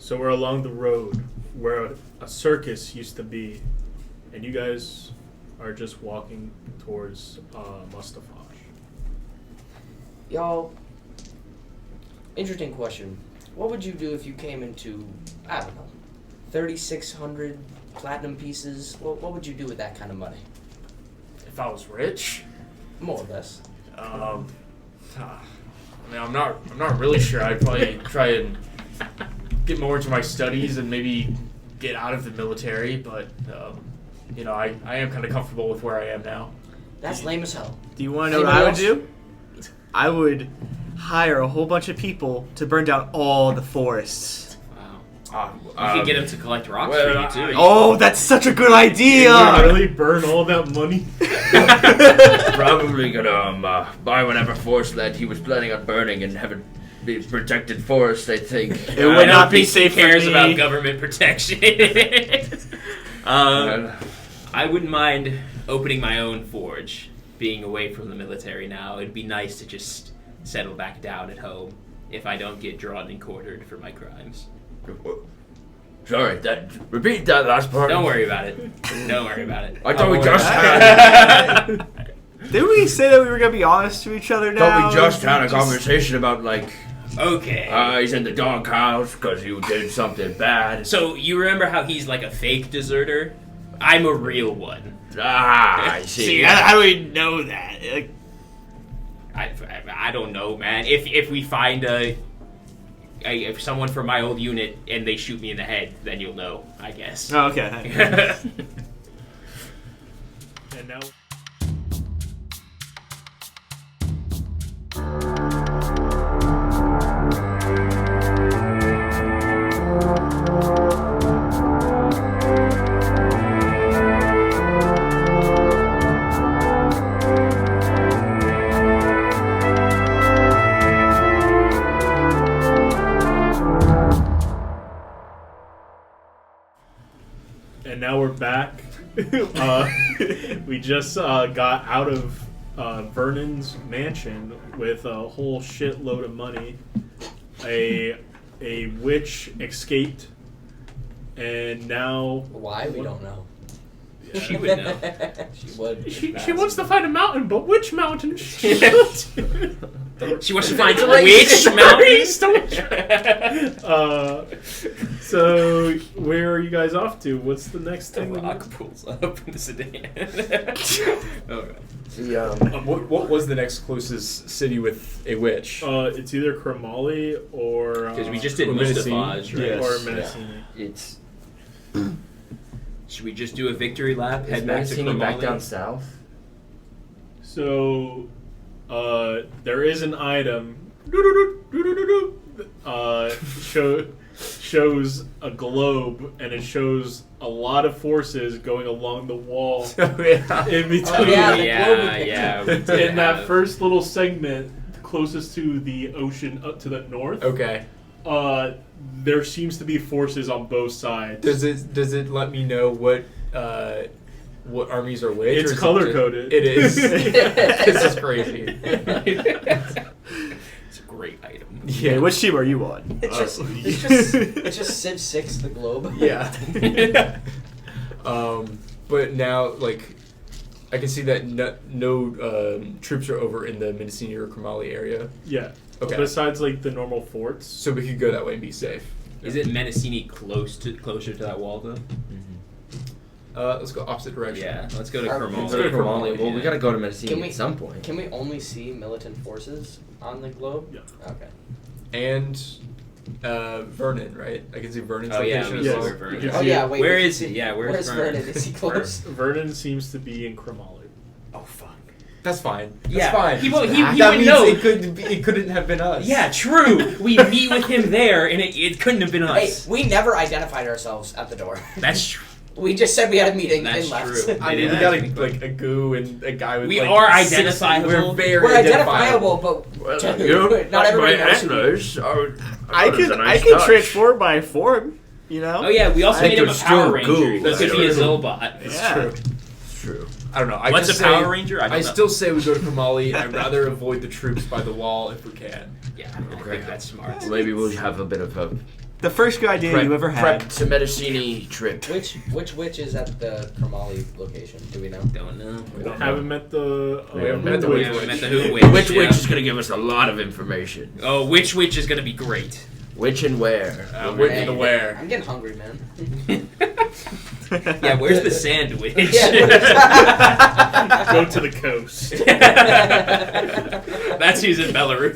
So we're along the road where a circus used to be, and you guys are just walking towards Mustafash. Y'all, interesting question. What would you do if you came into, I don't know, 3,600 platinum pieces? What would you do with that kind of money? If I was rich, More or less. I mean, I'm not really sure. I'd probably try and get more into my studies and maybe get out of the military. But I am kind of comfortable with where I am now. That's lame as hell. Do you want to know what I would do? I would hire a whole bunch of people to burn down all the forests. Wow. You could get him to collect rocks for you, too. Oh, that's such a good idea! You really burn all that money? Probably gonna buy whatever forest land he was planning on burning and have it be a protected forest, I think. It would not be safe for cares me. about government protection. I wouldn't mind opening my own forge, being away from the military now. It'd be nice to just settle back down at home if I don't get drawn and quartered for my crimes. Sorry, repeat that last part. Don't worry about it. Don't worry about it. I thought we just had... Didn't we say that we were going to be honest to each other now? thought we just had a conversation about, like... Okay. He's in the doghouse because you did something bad. So, you remember how he's like a fake deserter? I'm a real one. I see. See, how do we know that? Like, I don't know, man. If we find if someone from my old unit and they shoot me in the head, then you'll know, I guess. oh, okay. And now... And now we're back. We just got out of Vernon's mansion with a whole shitload of money. A witch escaped, and now Why? We don't know. She would know. She would. she wants to find a mountain, but which mountain? She wants to find which mountains? So where are you guys off to? What's the next The thing? rock pulls up in the sedan. What was the next closest city with a witch? It's either Kramali or Because we just did Menacing. Mustafaj, right? Yes. or Menacini. It's... Should we just do a victory lap? Is Head back to Menacini back Kramali? down south? So there is an item. Shows a globe, and it shows a lot of forces going along the wall in between. Oh, yeah. Yeah. In that first little segment closest to the ocean up to the north, Okay. there seems to be forces on both sides. Does it let me know what armies are which? It's or is color it coded. It is. This is crazy. It's a great item. yeah, which team are you on? It's just Civ 6 the globe. Yeah. But now, like, I can see that no troops are over in the Menacini or Kramali area. Yeah. Okay. Besides, like, the normal forts. So we could go that way and be safe. Is it Menacini closer to that wall, though? Let's go opposite direction. Yeah, let's go to Are- Kramali. Let's go to Kramali. Well, we gotta go to Can Menacini we- at some point. Can we only see militant forces on the globe? Yeah. Okay. And Vernon, right? I can see Vernon's Oh yeah, location we as Yes. see well. where Vernon You is. can Oh see yeah, it. wait. Where we is can he? see- Yeah, where's Vernon? Is he close? Vernon seems to be in Kramali. Oh fuck. That's fine. That's Yeah, fine. he that would means know. it couldn't have been us. Yeah, true. We meet with him there, and it couldn't have been Hey, us. we never identified ourselves at the door. That's true. We just said we had a meeting That's and left. true. I mean, we got a goo and a guy with We like are 60 identifiable. We're very We're identifiable, but Well, dude, not everybody my knows who antlers are... I can transform my form, you know? Oh yeah, we also I made think him a there's Power still Ranger. goo. He That's could be a true. Zobot. It's Yeah. true. It's true. I don't know. I What's just a Power say- Ranger? I don't know. still say we go to Kramali. I'd rather avoid the troops by the wall if we can. Yeah, I think that's smart. Well, maybe we'll have a bit of a the first good idea you ever had. Prep to Medicini trip. Which witch is at the Kermali location? Do we know? Don't know. We haven't met the. We haven't met the We witch. haven't met the Who Witch. Which yeah. witch is going to give us a lot of information? Oh, which witch is gonna be great? Which and where? Which and the where? I'm getting hungry, man. Yeah, where's the sandwich? Go to the coast. That's who's in Belarus.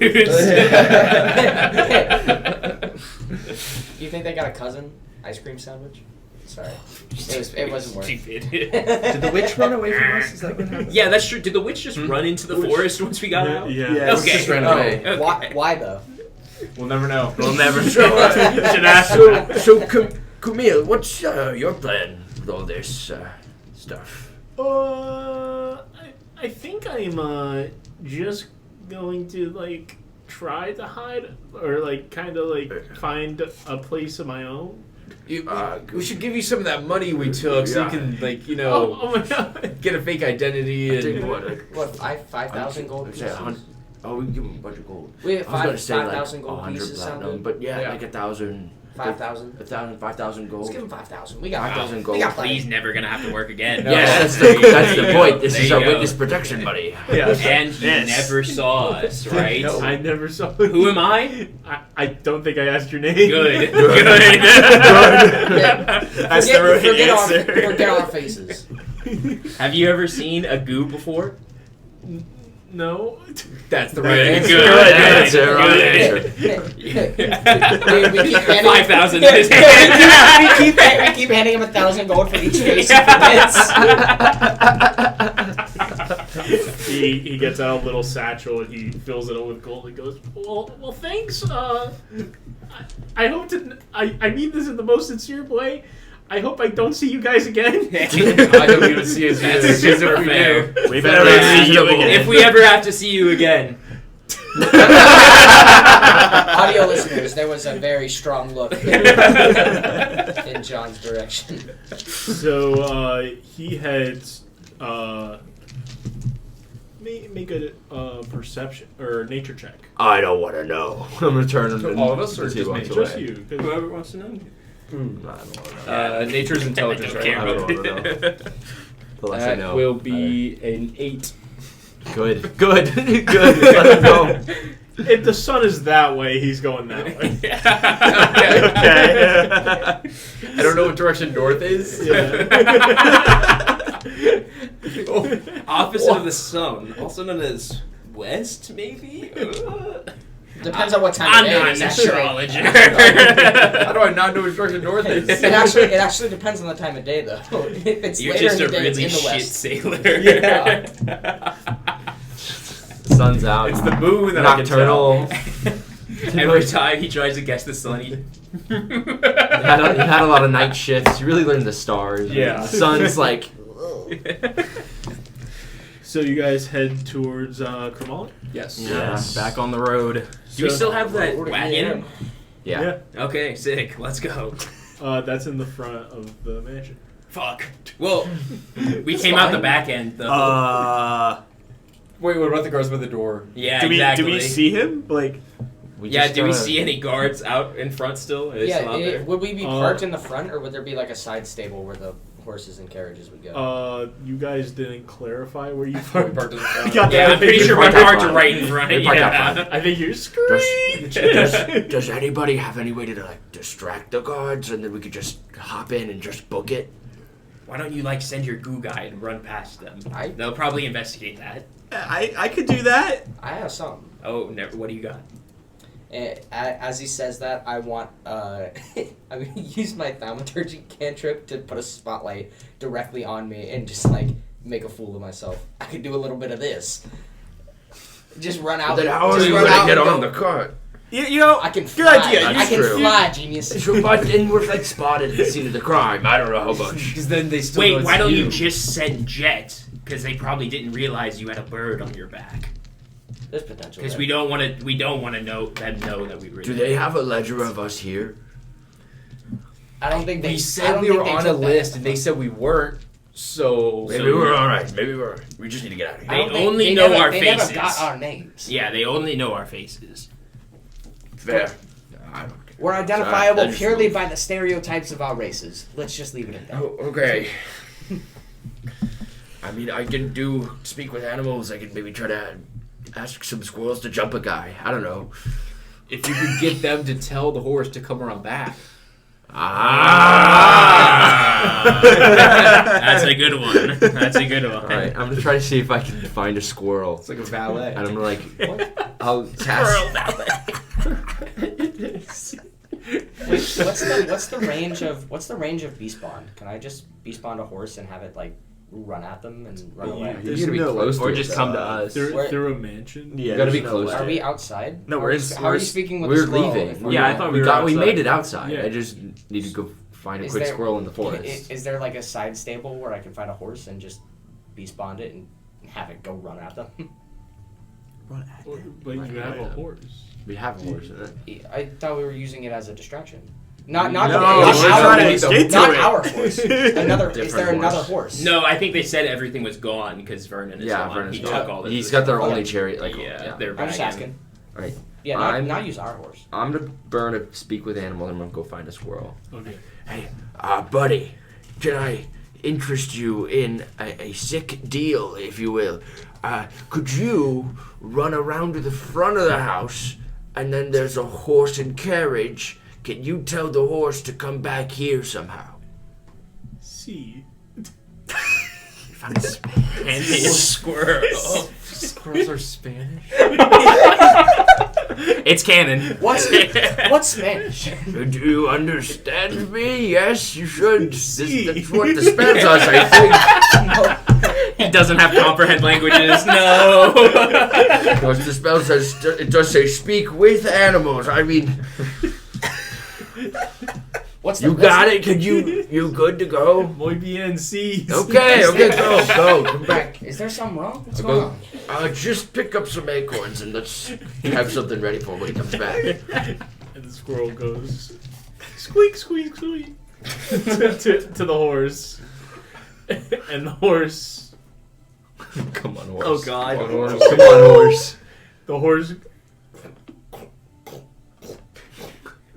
Do you think they got a cousin ice cream sandwich? Sorry, it wasn't worth. Stupid. Did the witch run away from us? Is that what happened? Yeah, that's true. Did the witch just run into the forest once we got out? Yeah. Yeah. Okay. Just ran away. Okay. Why though? We'll never know. We'll never Should ask. So, Camille, what's your plan with all this stuff? I think I'm just going to like try to hide or like kind of like find a place of my own. We should give you some of that money we took so you can, like, you know, Oh my god! get a fake identity I think and. what? 5,000 gold I'd say pieces? 100. Oh, we can give him a bunch of gold. We have I was gonna say like 5,000 gold 100 pieces. Sound platinum, good? but yeah, Yeah. like 1,000. 5,000. 5,000 gold. Let's give him 5,000. We got 5,000 gold. We got plenty. He's never gonna have to work again. No. Yes, There that's you the go. point. This There is you our go. witness protection buddy. Yeah. And he Yes. never saw us, right? No, I never saw. Who am I? I don't think I asked your name. Good. Good. That's the right answer. Forget our faces. Have you ever seen a goo before? No. That's the right Good. answer. Good. Right answer, right answer. We keep handing 5,000 in his we hand. keep handing him 1,000 gold for each face he forgets. He gets out a little satchel and he fills it up with gold and goes, well thanks. I hope to. I mean this in the most sincere way. I hope I don't see you guys again. I don't even see his That's face. super fair. We better not see you again. If we ever have to see you again. Audio listeners, there was a very strong look in John's direction. So he heads. Make a perception or nature check. I don't want to know. I'm gonna turn him To in all of us or as he just walks me? Just away. you. 'cause- Whoever wants to know. I don't want to know. Nature's intelligence, I right? don't I care don't about wanna know. it. The less I That know. will be an 8. Good. Good. Good. Let him go. If the sun is that way, he's going that way. I don't know what direction north is. Opposite of the sun, also known as west, maybe? Depends on what time I'm of day not it is, an actually. astrologer. How do I not know which direction north is? It actually depends on the time of day, though. If it's You're later just in a the day, really it's in the shit west. sailor. Yeah. The sun's out. It's the moon that Nocturnal. Every time he tries to guess the sun, he... He had a lot of night shifts. You really learned the stars. Yeah. The sun's like. So you guys head towards Kermali? Yes. Yeah. Back on the road. Do we still have that wagon? Yeah. Okay, sick. Let's go. That's in the front of the mansion. Fuck. Well, we came out the back end, though. Wait, what about the guards by the door? Yeah, Do exactly. we see him? Like, Do we see any guards out in front still? Are they still out there? Would we be parked in the front, or would there be like a side stable where the horses and carriages would go? You guys didn't clarify where you We parked. parked in the front. God Yeah, damn I'm pretty it. sure parked we're out hard to front. right in front. We parked out Yeah. front. I think you're screech. Does anybody have any way to like distract the guards and then we could just hop in and just book it? Why don't you send your goo guy and run past them? I- They'll probably investigate that. I could do that. I have something. Oh, never. What do you got? As he says that, I want I'm gonna use my thaumaturgy cantrip to put a spotlight directly on me and just make a fool of myself. I could do a little bit of this. Just run out. Then how are just you run gonna out get and on go, the cart? You know, I can good fly. idea. I That's can true. fly, genius. But then we're like spotted at the scene of the crime. I don't know how much. Because then they still Wait, know why it's don't you just send Jet? Because they probably didn't realize you had a bird on your back. There's potential. Because there. we don't want to know that we were. Do they have a ledger of us here? I don't think they. We I said don't we think were they on a took that. list, and they said we weren't. So Maybe we're alright. Maybe we're. We just need to get out of I here. They don't think- only they know never, our they faces. Never got our names. Yeah, they only know our faces. Fair. I don't care. We're identifiable that's purely true. by the stereotypes of our races. Let's just leave it at that. Oh, okay. I mean, I can speak with animals. I can maybe try to ask some squirrels to jump a guy. I don't know. If you could get them to tell the horse to come around back. That's a good one. That's a good one. All right, I'm gonna try to see if I can find a squirrel. It's like a valet. And I'm like, I'll cast. Wait, what's the range of beast bond? Can I just beast bond a horse and have it like run at them and run away? You gotta be close to Or it, just though. come to us. Through a mansion. Yeah, You gotta be there's no close way. to Are we outside? No, How we're are in- you- How are you speaking with We're the squirrel? leaving. if we're Yeah, I not- thought We were got. We outside. made it outside. Yeah. I just need to go find a Is quick there- squirrel in the forest. Is there like a side stable where I can find a horse and just beast bond it and have it go run at them? Run at them. But you have a horse. We have a horse. I thought we were using it as a distraction. Not No, the we're not trying to our, get to not it. our horse. Another. Is Different there another horse. horse? No, I think they said everything was gone because Vernon is Yeah, gone. Vernon's He gone. took all the. He's got their Oh, only yeah. cherry. Like, Yeah, they're I'm just back asking. Right. Yeah, not use our horse. I'm gonna burn a speak with animals. I'm gonna go find a squirrel. Okay. Hey, buddy, can I interest you in a sick deal, if you will? Could you run around to the front of the house, and then there's a horse and carriage? Can you tell the horse to come back here somehow? See. And a squirrel. Squirrels are Spanish. It's canon. What's Spanish? Do you understand me? Yes, you should. That's what the spell does, I think. He doesn't have comprehend languages. No. Because the spell says, it does say speak with animals. I mean, you got it? You good to go? Muy bien, sí. Okay, go, come back. Is there something wrong? What's I'll going go. on? Just pick up some acorns and let's have something ready for when he comes back. And the squirrel goes, squeak, squeak, squeak, to the horse. And the horse, Come on, horse. Oh God. Come on, horse. Come on, horse. the horse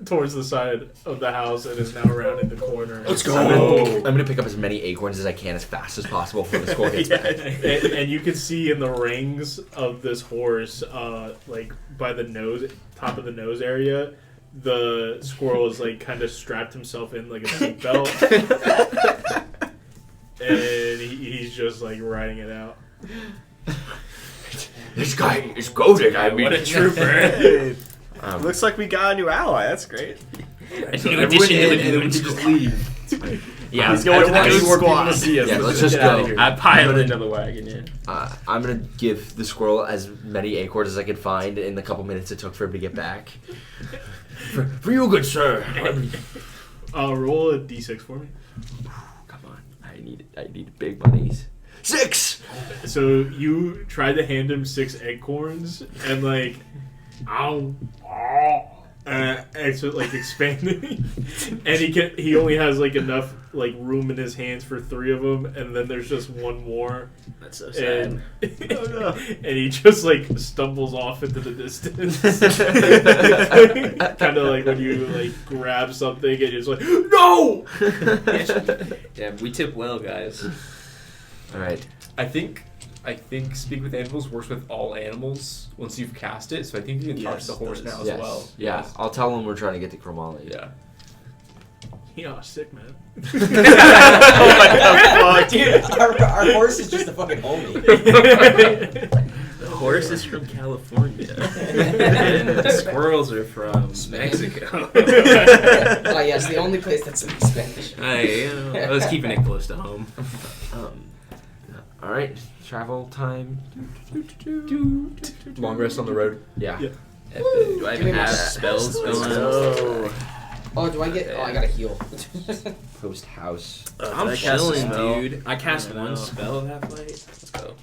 towards the side of the house and is now rounding the corner. Let's go. I'm gonna pick up as many acorns as I can as fast as possible before the squirrel gets back. And you can see in the rings of this horse, like by the nose, top of the nose area, the squirrel is like kind of strapped himself in like a seatbelt, and he's just like riding it out. This guy is goaded. I mean, What a trooper. Hey, looks like we got a new ally. That's great. A new addition to the goons. leave. Yeah, He's going to the Everyone goon more people squad. to see us. Yeah, let's just get out of go. here. I pilot into the wagon, yeah. I'm gonna give the squirrel as many acorns as I can find in the couple minutes it took for him to get back. For you, good sir. Roll a d6 for me. Come on, I need big monies. 6. So you tried to hand him 6 acorns, and like, ow, it's like expanding, and he only has like enough like room in his hands for 3 of them, and then there's just one more, That's so sad. and Oh, no. and he just like stumbles off into the distance, kind of like when you like grab something and you're just like, no. Yeah, we tip well, guys. All right. I think speak with animals works with all animals once you've cast it. So I think you can talk Yes, to the horse it does. now as Yes. well. Yeah, Yes. I'll tell him we're trying to get to Kromali. Yeah. Yeah, sick man. Oh my God. Dude, our horse is just a fucking homie. The horse is from California. And the squirrels are from Mexico. Oh yes, the only place that speaks Spanish. I was keeping it close to home. All right. Travel time. Long rest on the road. Yeah. Yeah. Do I Give me even my have stats. spells going on? Oh. Oh, do I get? Oh, I gotta heal. Post house. I'm I cast a chilling, spell? dude. I cast I don't one know. spell of half light. Let's go.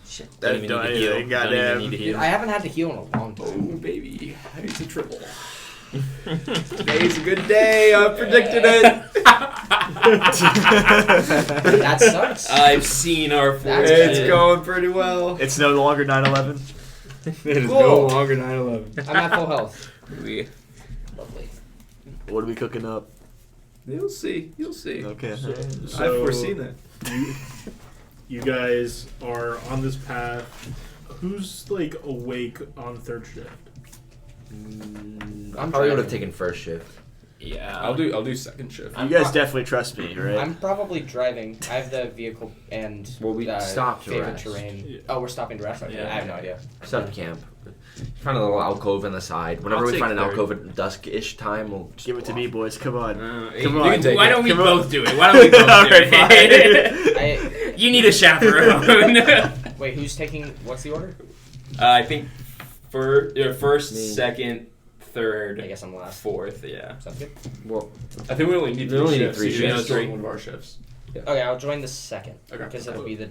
Shit. Don't even Don't need to heal. anything, Don't even goddamn. need to Dude, heal. I haven't had to heal in a long time. Oh, baby. It's a triple. Today's a good day. I predicted it. That sucks. I've seen our That's fortune. It's going pretty well. It's no longer 9/11. It is Cool. no longer 9/11. I'm at full health. We Lovely. What are we cooking up? You'll see. You'll see. Okay. So I've foreseen it. You guys are on this path. Who's like awake on third shift? I probably would have taken first shift. Yeah. I'll do second shift. You guys definitely trust me, right? I'm probably driving. I have the vehicle and Well, we stopped to favorite rest. terrain. Yeah. Oh, we're stopping to rest. Okay. Yeah. I have no idea. Sun camp. Find a little alcove on the side. Whenever I'll we take find an third. alcove at dusk-ish time, we'll just Give it to go me, off. boys. Come on. Come on. can take Why it. don't we Come on. both do it? Why don't we both do Alright, it? You need a chaperone. Wait, who's taking? What's the order? I think first, Me. second, third, I guess I'm last. fourth. Yeah. Sounds good. Well, I think we only need We only need shifts. three so you shifts. can join one of our shifts. Okay, I'll join the second Okay. because it'll be the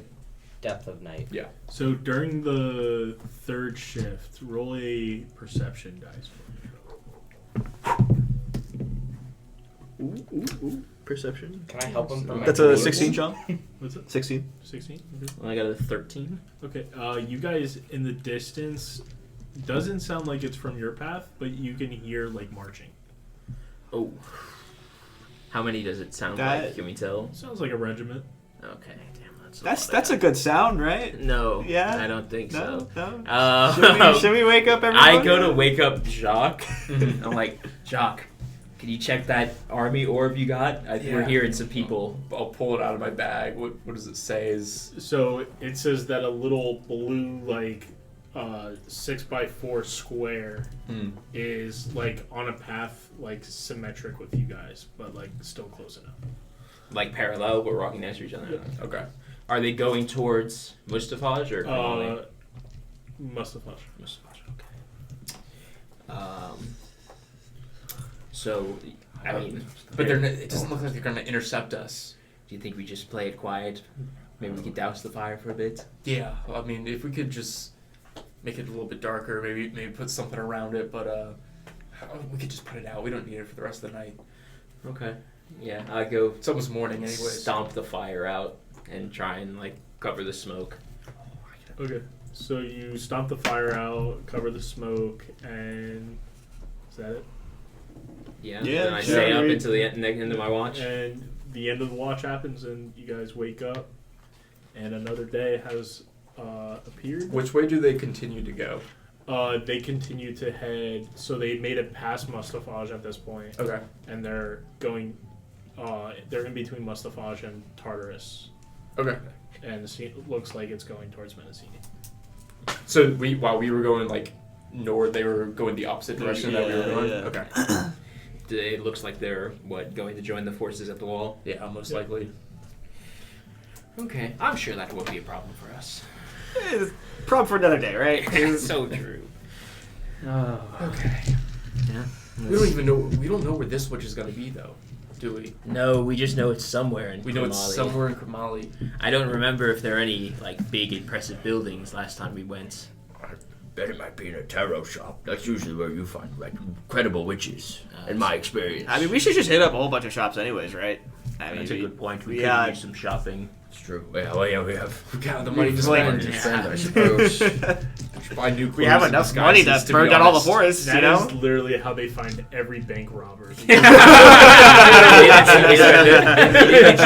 depth of night. Yeah. So during the third shift, roll a perception dice. Ooh. Perception. Can I help him? from my That's a vehicle? 16, John. What's it? 16. 16? Okay. I got a 13. Okay, you guys in the distance, doesn't sound like it's from your path, but you can hear like marching. Oh. How many does it sound That- like? Can we tell? Sounds like a regiment. Okay. Damn, That's a good sound, right? No. Yeah? I don't think No, so. no. Should we wake up everyone? I go to wake up Jaque. I'm like, Jaque, can you check that army orb you got? We're Yeah. hearing some people. I'll pull it out of my bag. What does it say? Is So it says that a little blue, like, 6x4 square is like on a path, like symmetric with you guys, but like still close enough. Like parallel, we're walking next to each other. Yeah. okay. Are they going towards Mustafaj or Kamali? Mustafaj. Mustafaj, okay. So, I mean, But it doesn't look like they're gonna intercept us. do you think we just play it quiet? Maybe we could douse the fire for a bit? Yeah. I mean, if we could just make it a little bit darker, maybe put something around it, but we could just put it out. We don't need it for the rest of the night. Okay. Yeah, I go It's almost morning anyways. stomp the fire out and try and, like, cover the smoke. Okay, so you stomp the fire out, cover the smoke, and is that it? Yeah, Yeah, then I sure. stay up until the end of my watch. And the end of the watch happens, and you guys wake up, and another day has appeared. Which way do they continue to go? They continue to head. So they made it past Mustafaj at this point, Okay. and they're going. They're in between Mustafaj and Tartarus, Okay. and it looks like it's going towards Mendocini. So while we were going like north, they were going the opposite direction that we were going. Yeah. Okay. It looks like they're, going to join the forces at the wall? Yeah, most Yeah. likely. Okay, I'm sure that won't be a problem for us. Problem for another day, right? So true. Okay. Yeah. We don't even know. We don't know where this witch is going to be, though, do we? No, we just know it's somewhere in We know it's Kamali. somewhere in Kamali. I don't remember if there are any, like, big, impressive buildings last time we went. I bet it might be in a tarot shop. That's usually where you find credible witches, in my experience. I mean, we should just hit up a whole bunch of shops anyways, right? I mean, That's a good point. We yeah. could use some shopping. It's true. Yeah, we have We got the money to money spend. to spend, I suppose. We should buy new clothes we have and enough money to disguises, burn be down all the honest. forests, That you know? is literally how they find every bank robber.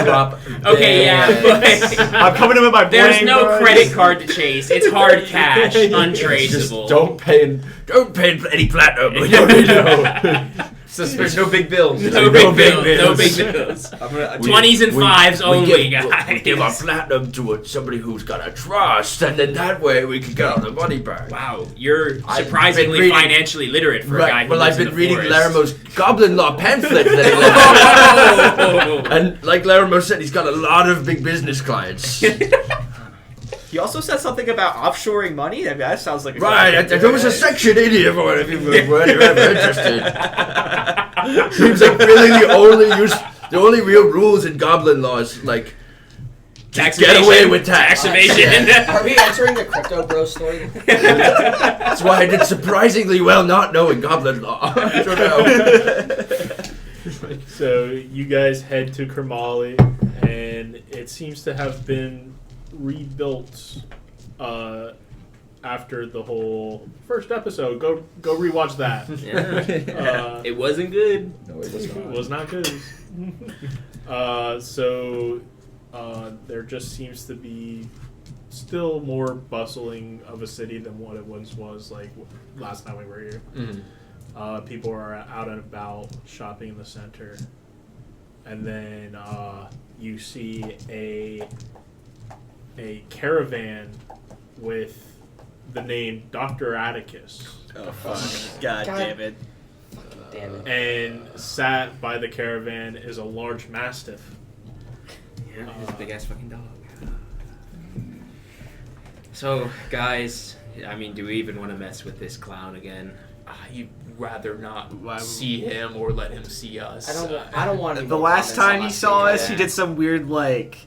Drop Okay, yeah, but I'm coming in with my there's bling, no boys. credit card to chase. It's hard cash, Just untraceable. don't pay any platinum. We don't need to. There's no big bills. No big bills. No big bills. 20s and 5s only, guys. We give our platinum to somebody who's got a trust, and then that way we can get all the money back. Wow, you're I've surprisingly been reading- financially literate for a guy Right. who Well, lives I've been in the reading forest. Larimer's Goblin Law pamphlet that he left. Oh. And like Larimer said, he's got a lot of big business clients. He also said something about offshoring money. I mean, that sounds like a Right, there was a section in here for it if you were ever interested. Seems like really the only real rules in Goblin Law is like Tax get evasion. away with tax. evasion. Are we entering the crypto bro story? That's why I did surprisingly well not knowing Goblin Law. I don't know. So you guys head to Kamali, and it seems to have been rebuilt after the whole first episode. Go rewatch that. Yeah. It wasn't good. No, it was It not. was not good. So there just seems to be still more bustling of a city than what it once was, like last time we were here. Mm-hmm. People are out and about shopping in the center. And then you see a caravan with the name Dr. Atticus. Oh, fuck. God damn it. Damn it. And sat by the caravan is a large mastiff. Yeah, he's a big ass fucking dog. So, guys, I mean, do we even want to mess with this clown again? You'd rather not Why would- see him or let him see us. I don't want. any The more last comments time on he us saw being us, he bad. did some weird, like,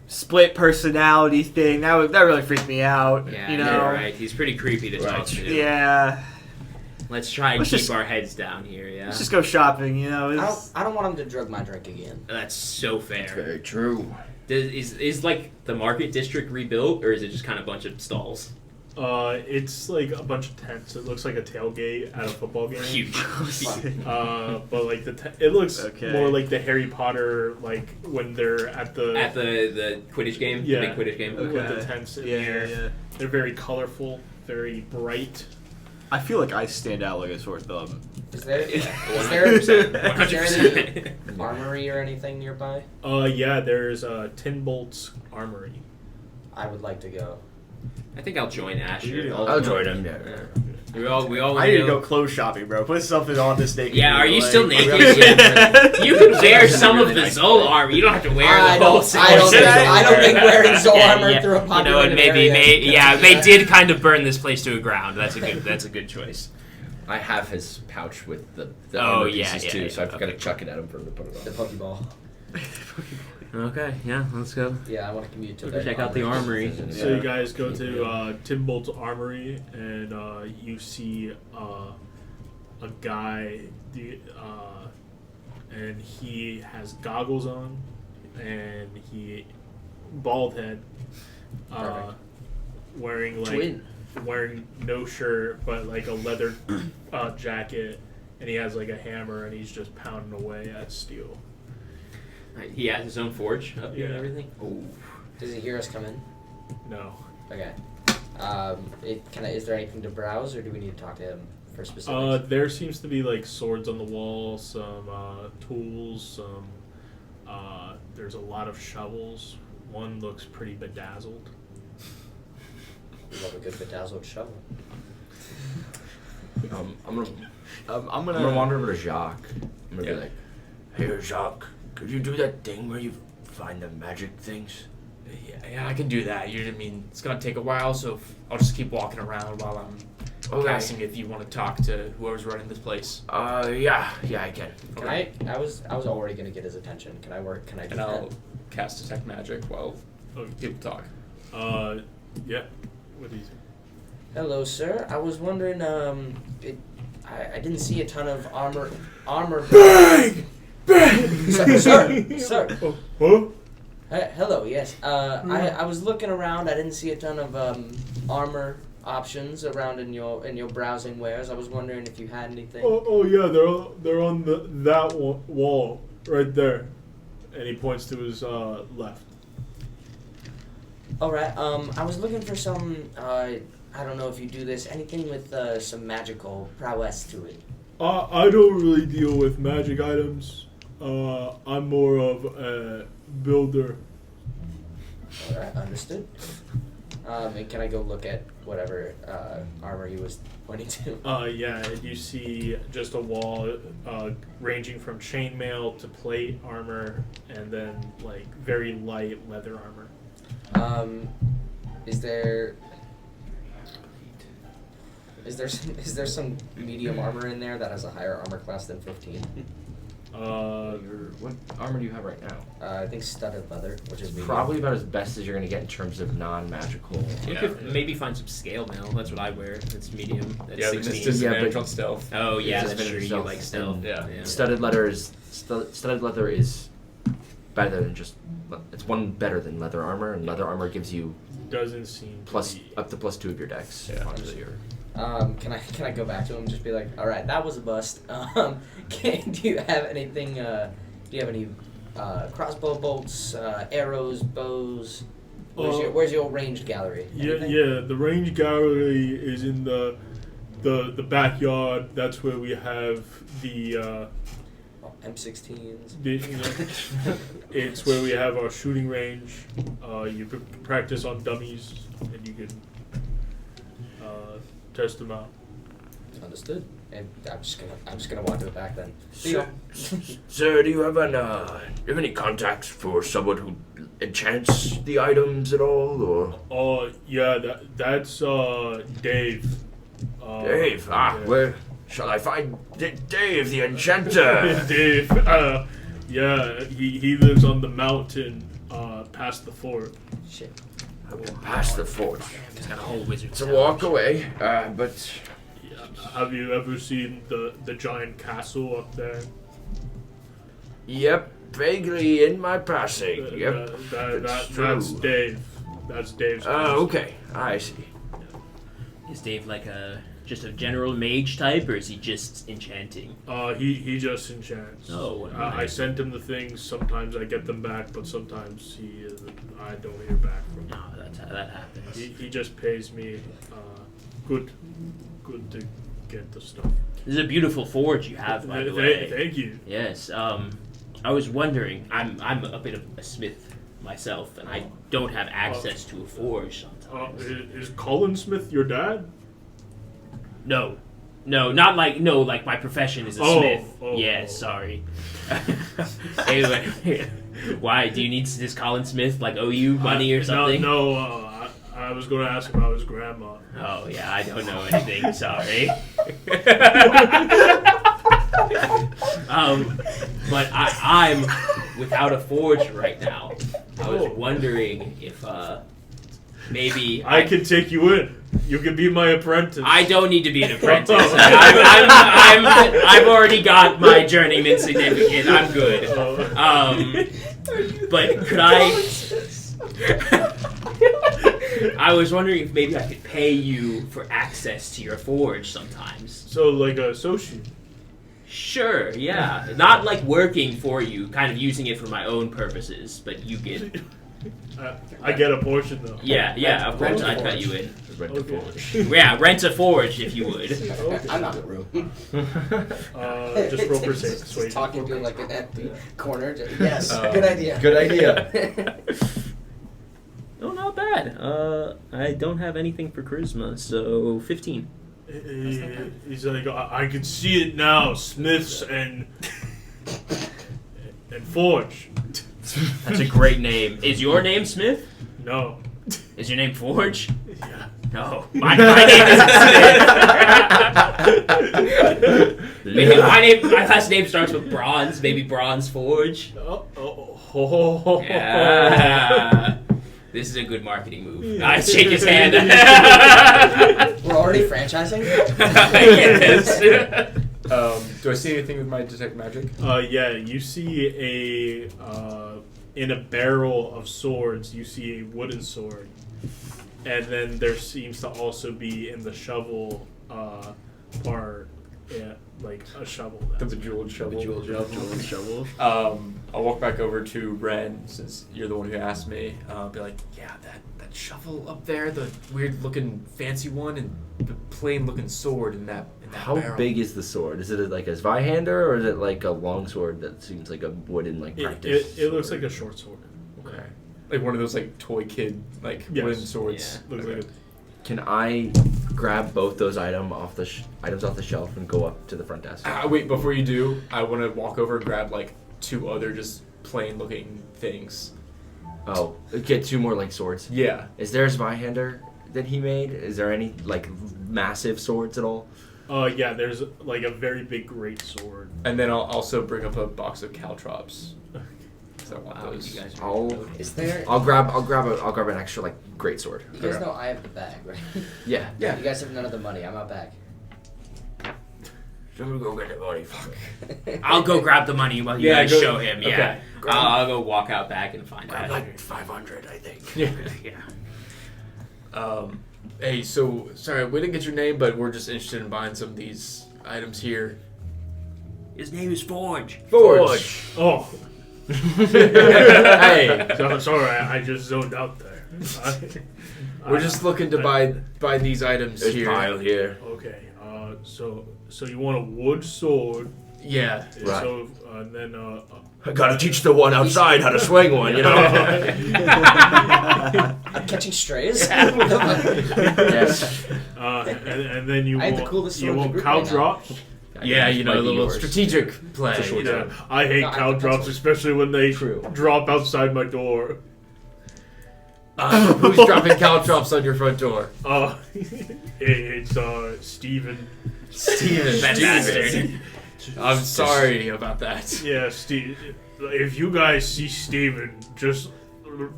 split personality thing. That really freaked me out. Yeah, you know? you're right. He's pretty creepy to talk to. Yeah. Let's try and Let's keep just- our heads down here, yeah? Let's just go shopping, you know? It's- I don't want him to drug my drink again. That's so fair. Very true. Is like the market district rebuilt, or is it just kind of a bunch of stalls? It's like a bunch of tents. It looks like a tailgate at a football game. Huge. But like it looks Okay. more like the Harry Potter, like when they're at the At the Quidditch game? Yeah. The big Quidditch game? with Okay. the tents in Yeah, the air. yeah. They're very colorful, very bright. I feel like I stand out like a sore thumb. Is there 100%. any armory or anything nearby? Yeah, there's Tin Bolt's Armory. I would like to go. I think I'll join Asher. I'll join him. Yeah. We all I need to go clothes shopping, bro. Put something on this naked. Yeah, are you like- still naked? Yeah. You can wear some of the Zol armor. You don't have to wear I the whole don't think wearing Zol armor through a You know, populated and maybe, area. they did kind of burn this place to the ground. That's a good choice. I have his pouch with the Oh, armor yeah, pieces yeah, too, yeah, so I've got to okay. chuck it at him for him to put it The on. Pokeball. Okay, yeah, let's go. Yeah, I want to commute to Go the check out the armory. So you guys go to Tin Bolt's Armory, and you see a guy, and he has goggles on, and he bald head, Perfect. wearing no shirt but like a leather jacket, and he has like a hammer, and he's just pounding away at steel. Right, he has his own forge up here and Yeah. everything. Oh, Does he hear us come in? No. Okay. Is there anything to browse, or do we need to talk to him for specifics? There seems to be like swords on the wall, some tools, some. There's a lot of shovels. One looks pretty bedazzled. We love a good bedazzled shovel. I'm gonna I'm I'm gonna wander over to Jaque. I'm gonna Yeah. be like, "Hey, Jaque, could you do that thing where you find the magic things?" Yeah, I can do that. I mean, it's gonna take a while, so I'll just keep walking around while I'm Okay. casting. If you want to talk to whoever's running this place, Yeah, I can. Can I was already gonna get his attention. Can I do and that? I'll cast detect magic while people talk. Yeah. What do you think? Hello, sir. I was wondering. I didn't see a ton of armor. Bang! Sir. Huh? Hello. Yes. I was looking around. I didn't see a ton of armor options around in your browsing wares. I was wondering if you had anything. Oh yeah, they're on that wall right there, and he points to his left. All right. I was looking for some. I don't know if you do this. Anything with some magical prowess to it. I don't really deal with magic items. I'm more of a builder. All right. Understood. And can I go look at whatever armor he was pointing to? Yeah, and you see just a wall ranging from chainmail to plate armor, and then like very light leather armor. Is there some medium armor in there that has a higher armor class than 15? What armor do you have right now? I think studded leather, which is medium. Probably about as best as you're gonna get in terms of non-magical. You could maybe find some scale mail. That's what I wear. It's medium. That's Yeah, 16. it's disadvantage but- on stealth. Oh yeah, It's that's true. You stealth. like stealth. Yeah. Studded leather is better than just. It's one better than leather armor, and leather armor gives you doesn't seem Plus to be. up to +2 of your dex. Yeah. onto your- Can I go back to him and just be like, all right, that was a bust. Do you have anything? Do you have any crossbow bolts, arrows, bows? Where's your ranged gallery? Yeah. The range gallery is in the backyard. That's where we have the. M16s. It's where we have our shooting range. You practice on dummies, and you can test them out. Understood. And I'm just gonna walk to the back then. Sir, do you have any contacts for someone who enchants the items at all, or? Yeah, that's Dave. Dave, yeah. where shall I find Dave the enchanter? Dave, yeah, he lives on the mountain past the fort. Shit. Past the fort. He's got a whole wizard. It's a walk away, but Have you ever seen the giant castle up there? yep, vaguely in my passing. Yep, That's true. Dave. That's Dave's. Oh, okay, I see. Is Dave like just a general mage type, or is he just enchanting? He just enchants. Oh, I sent him the things. Sometimes I get them back, but sometimes I don't hear back from him. No, that happens. He just pays me good to get the stuff. This is a beautiful forge you have, by the way. Thank you. Yes. I was wondering. I'm a bit of a smith myself, and I don't have access to a forge sometimes. Is Colin Smith your dad? No, not like like my profession is a smith. Sorry. Anyway, why do you need this Colin Smith owe you money or something? No. I was going to ask about his grandma. Oh yeah, I don't know anything. Sorry. But I'm without a forge right now. I was wondering if maybe I can take you in. You can be my apprentice. I don't need to be an apprentice. I've already got my journeyman certificate. I'm good. But could I was wondering if maybe I could pay you for access to your forge sometimes. So like a associate. Sure, yeah. Not like working for you, kind of using it for my own purposes, but you get... I get a portion though. Yeah, of course, I'd cut you in. Rent a forge. Yeah, rent a forge if you would. Okay. I'm not in the room. Just roll for Just six. talking to like an empty corner. Yes, good idea. Good idea. Oh, not bad. I don't have anything for charisma, so 15. He's like, I can see it now. Smiths and Forge. That's a great name. Is your name Smith? No. Is your name Forge? Yeah. No. My name isn't Smith. Maybe my last name starts with Bronze. Maybe Bronze Forge. Yeah. This is a good marketing move. I shake his hand. We're already franchising? Yes. Do I see anything with my detect magic? Yeah, you see in a barrel of swords, you see a wooden sword. And then there seems to also be in the shovel part, like a shovel. The bejeweled shovel. Bejeweled shovel. I'll walk back over to Wren, since you're the one who asked me. Be like, yeah, that shovel up there, the weird looking fancy one, and the plain looking sword in that How barrel. big is the sword? Is it like a Zweihander, or is it like a long sword that seems like a wooden practice? It looks like a short sword. Okay. Like one of those toy kid Yes. wooden swords. Yeah. Looks like Can I grab both those items off the shelf and go up to the front desk? Wait, before you do, I want to walk over and grab two other just plain looking things. Oh, get two more swords. Yeah. Is there a Zweihander that he made? Is there any massive swords at all? yeah, there's a very big great sword. And then I'll also bring up a box of caltrops. Because I want those. You guys are Is there? I'll grab an extra great sword. You guys know I have the bag, right? Yeah. Yeah. You guys have none of the money. I'm out back. Somebody go get the money. I'll go grab the money while you guys go- show him. Yeah, okay. I'll go walk out back and find out. Grab 500, I think. Yeah. Yeah. Hey, so sorry, we didn't get your name, but we're just interested in buying some of these items here. His name is Forge. Forge. Oh. Hey, Sorry, I just zoned out there. we're just looking to buy these items This here. pile here. Okay. So you want a wood sword? Yeah. Right. So then I gotta teach the one outside how to swing one, you know? I'm catching strays. Yes. and then you I had the want coolest sword you in the want group cow right now. drops. Yeah, you know, Might a be little yours. strategic play. It's a short You know. I hate No, cow I think drops, that's especially when they True. drop outside my door. Who's dropping caltrops on your front door? It's Steven. Steven. That bastard. I'm sorry about that. Yeah, Steve. If you guys see Steven, just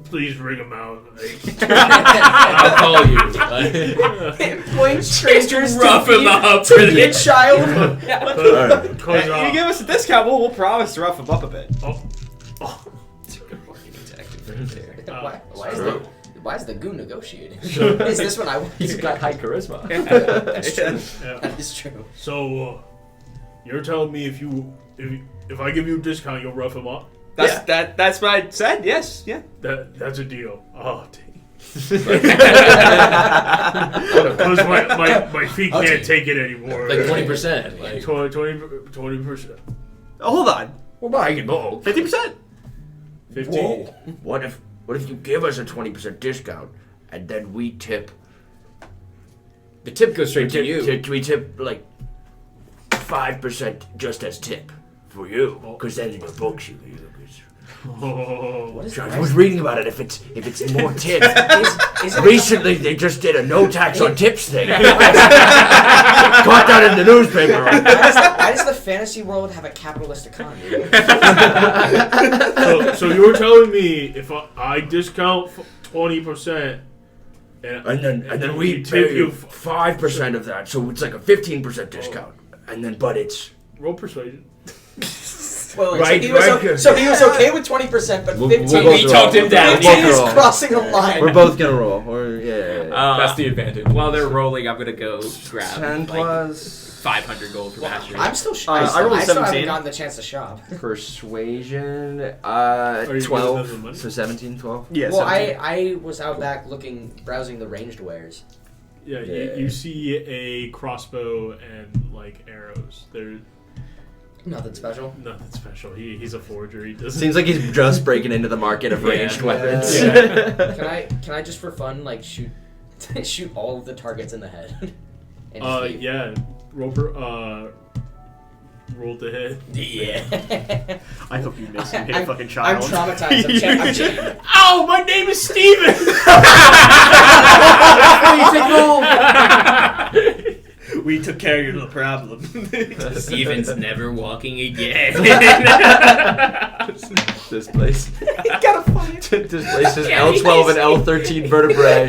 please ring him out. I'll call you. Employing strangers Rough to him feed- up to for feed a the child. If you give us a discount, we'll promise to rough him up a bit. Why is the goon negotiating? Is this what I want? He's got high charisma. That's true. Yeah. That is true. So, you're telling me if I give you a discount, you'll rough him up? That's what I said. Yes. Yeah. That's a deal. Oh, dang. What Because my feet can't take it anymore. Like 20%. Like, 20%. Oh, hold on. We're buying in bulk. 50%. 15? Whoa. What if you give us a 20% discount and then we tip? the tip goes straight to you. We tip like 5% just as tip for you, because then in your books you. Oh. What is I was reading about it. If it's more tip. Is it Recently, they just did a no tax on tips thing. Caught that in the newspaper. why does the fantasy world have a capitalist economy? So you were telling me if I discount 20%, And then we tip pay you 5% of that, so it's like a 15% discount. And then, but it's roll persuasion. Well, Right, he was right. so he was okay with 20%, but We'll 15. both We roll. talked him down. 15 is roll. crossing a line. We're both gonna roll. Yeah. That's the advantage. While they're rolling, I'm gonna go grab 10 like plus 500 gold for Master. I'm still. I rolled I still haven't 17. gotten the chance to shop. persuasion. you giving them the 12. money? So 17, 12. Yeah. Well, 17. I was out back browsing the ranged wares. Yeah, Yeah. You see a crossbow and like arrows. They're Nothing special. nothing special. He's a forger. He doesn't. Seems like he's just breaking into the market of ranged weapons. Can I just for fun like shoot all of the targets in the head? And just leave? Yeah. Roll to hit. Yeah. I hope you miss and hit I'm- a fucking I'm child. traumatized. I'm cheating. Ow! My name is Steven! We took care of the problem. Steven's never walking again. This place. Gotta find it. This place is Yeah, L12 and L13 vertebrae.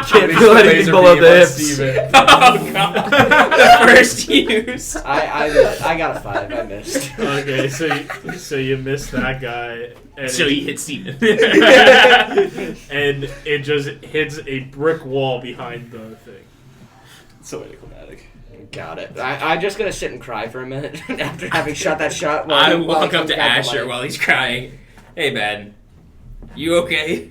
Can't These feel anything laser below beam the on hips. Steven. Oh god. The first use. I got a 5. I missed. Okay, so you missed that guy. And So he hit Steven. and it just hits a brick wall behind the thing. So anticlimactic. Got it. I'm just gonna sit and cry for a minute after having shot that shot. I while walk he up comes to back Asher life. while he's crying. Hey man, you okay?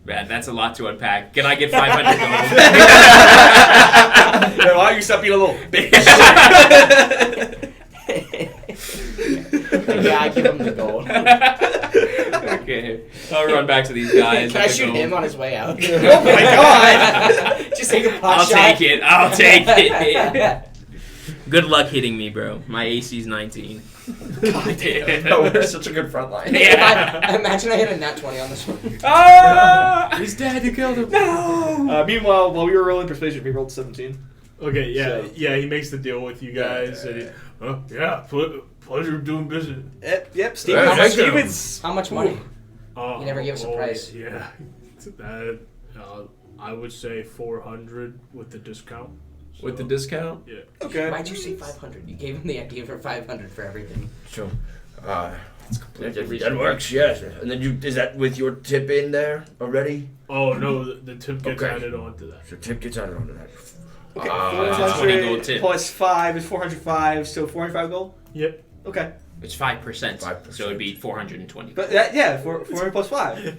Man, that's a lot to unpack. Can I get 500 gold? Why don't you stop being a little bitch? Yeah, I give him the gold. Okay, I'll run back to these guys. Can I with the shoot gold. him on his way out? Oh my god! Just take a pot I'll shot. take it. I'll take it. Good luck hitting me, bro. My AC's 19. God damn. No, we're such a good front line. Yeah. I imagine I hit a nat 20 on this one. Ah! He's dead. You killed him. No! Meanwhile, while we were rolling persuasion, we rolled 17. Okay, yeah, So- yeah. He makes the deal with you guys. And pleasure doing business. Yep, Steven. Hey, Steven's. How much money? You never gave us a price. Yeah, that I would say 400 with the discount. With the So, discount? Yeah. Okay. Why'd you say 500? You gave him the idea for 500 for everything. So, That works, yes. And then is that with your tip in there already? Oh no, the tip gets Okay. added onto that. So tip gets added onto that. Okay, Ah. 20 gold 400 tip. plus 5 is 405, so 405 gold? Yep. Okay. It's 5%, 5%. so it'd be 420. But 400 plus 5.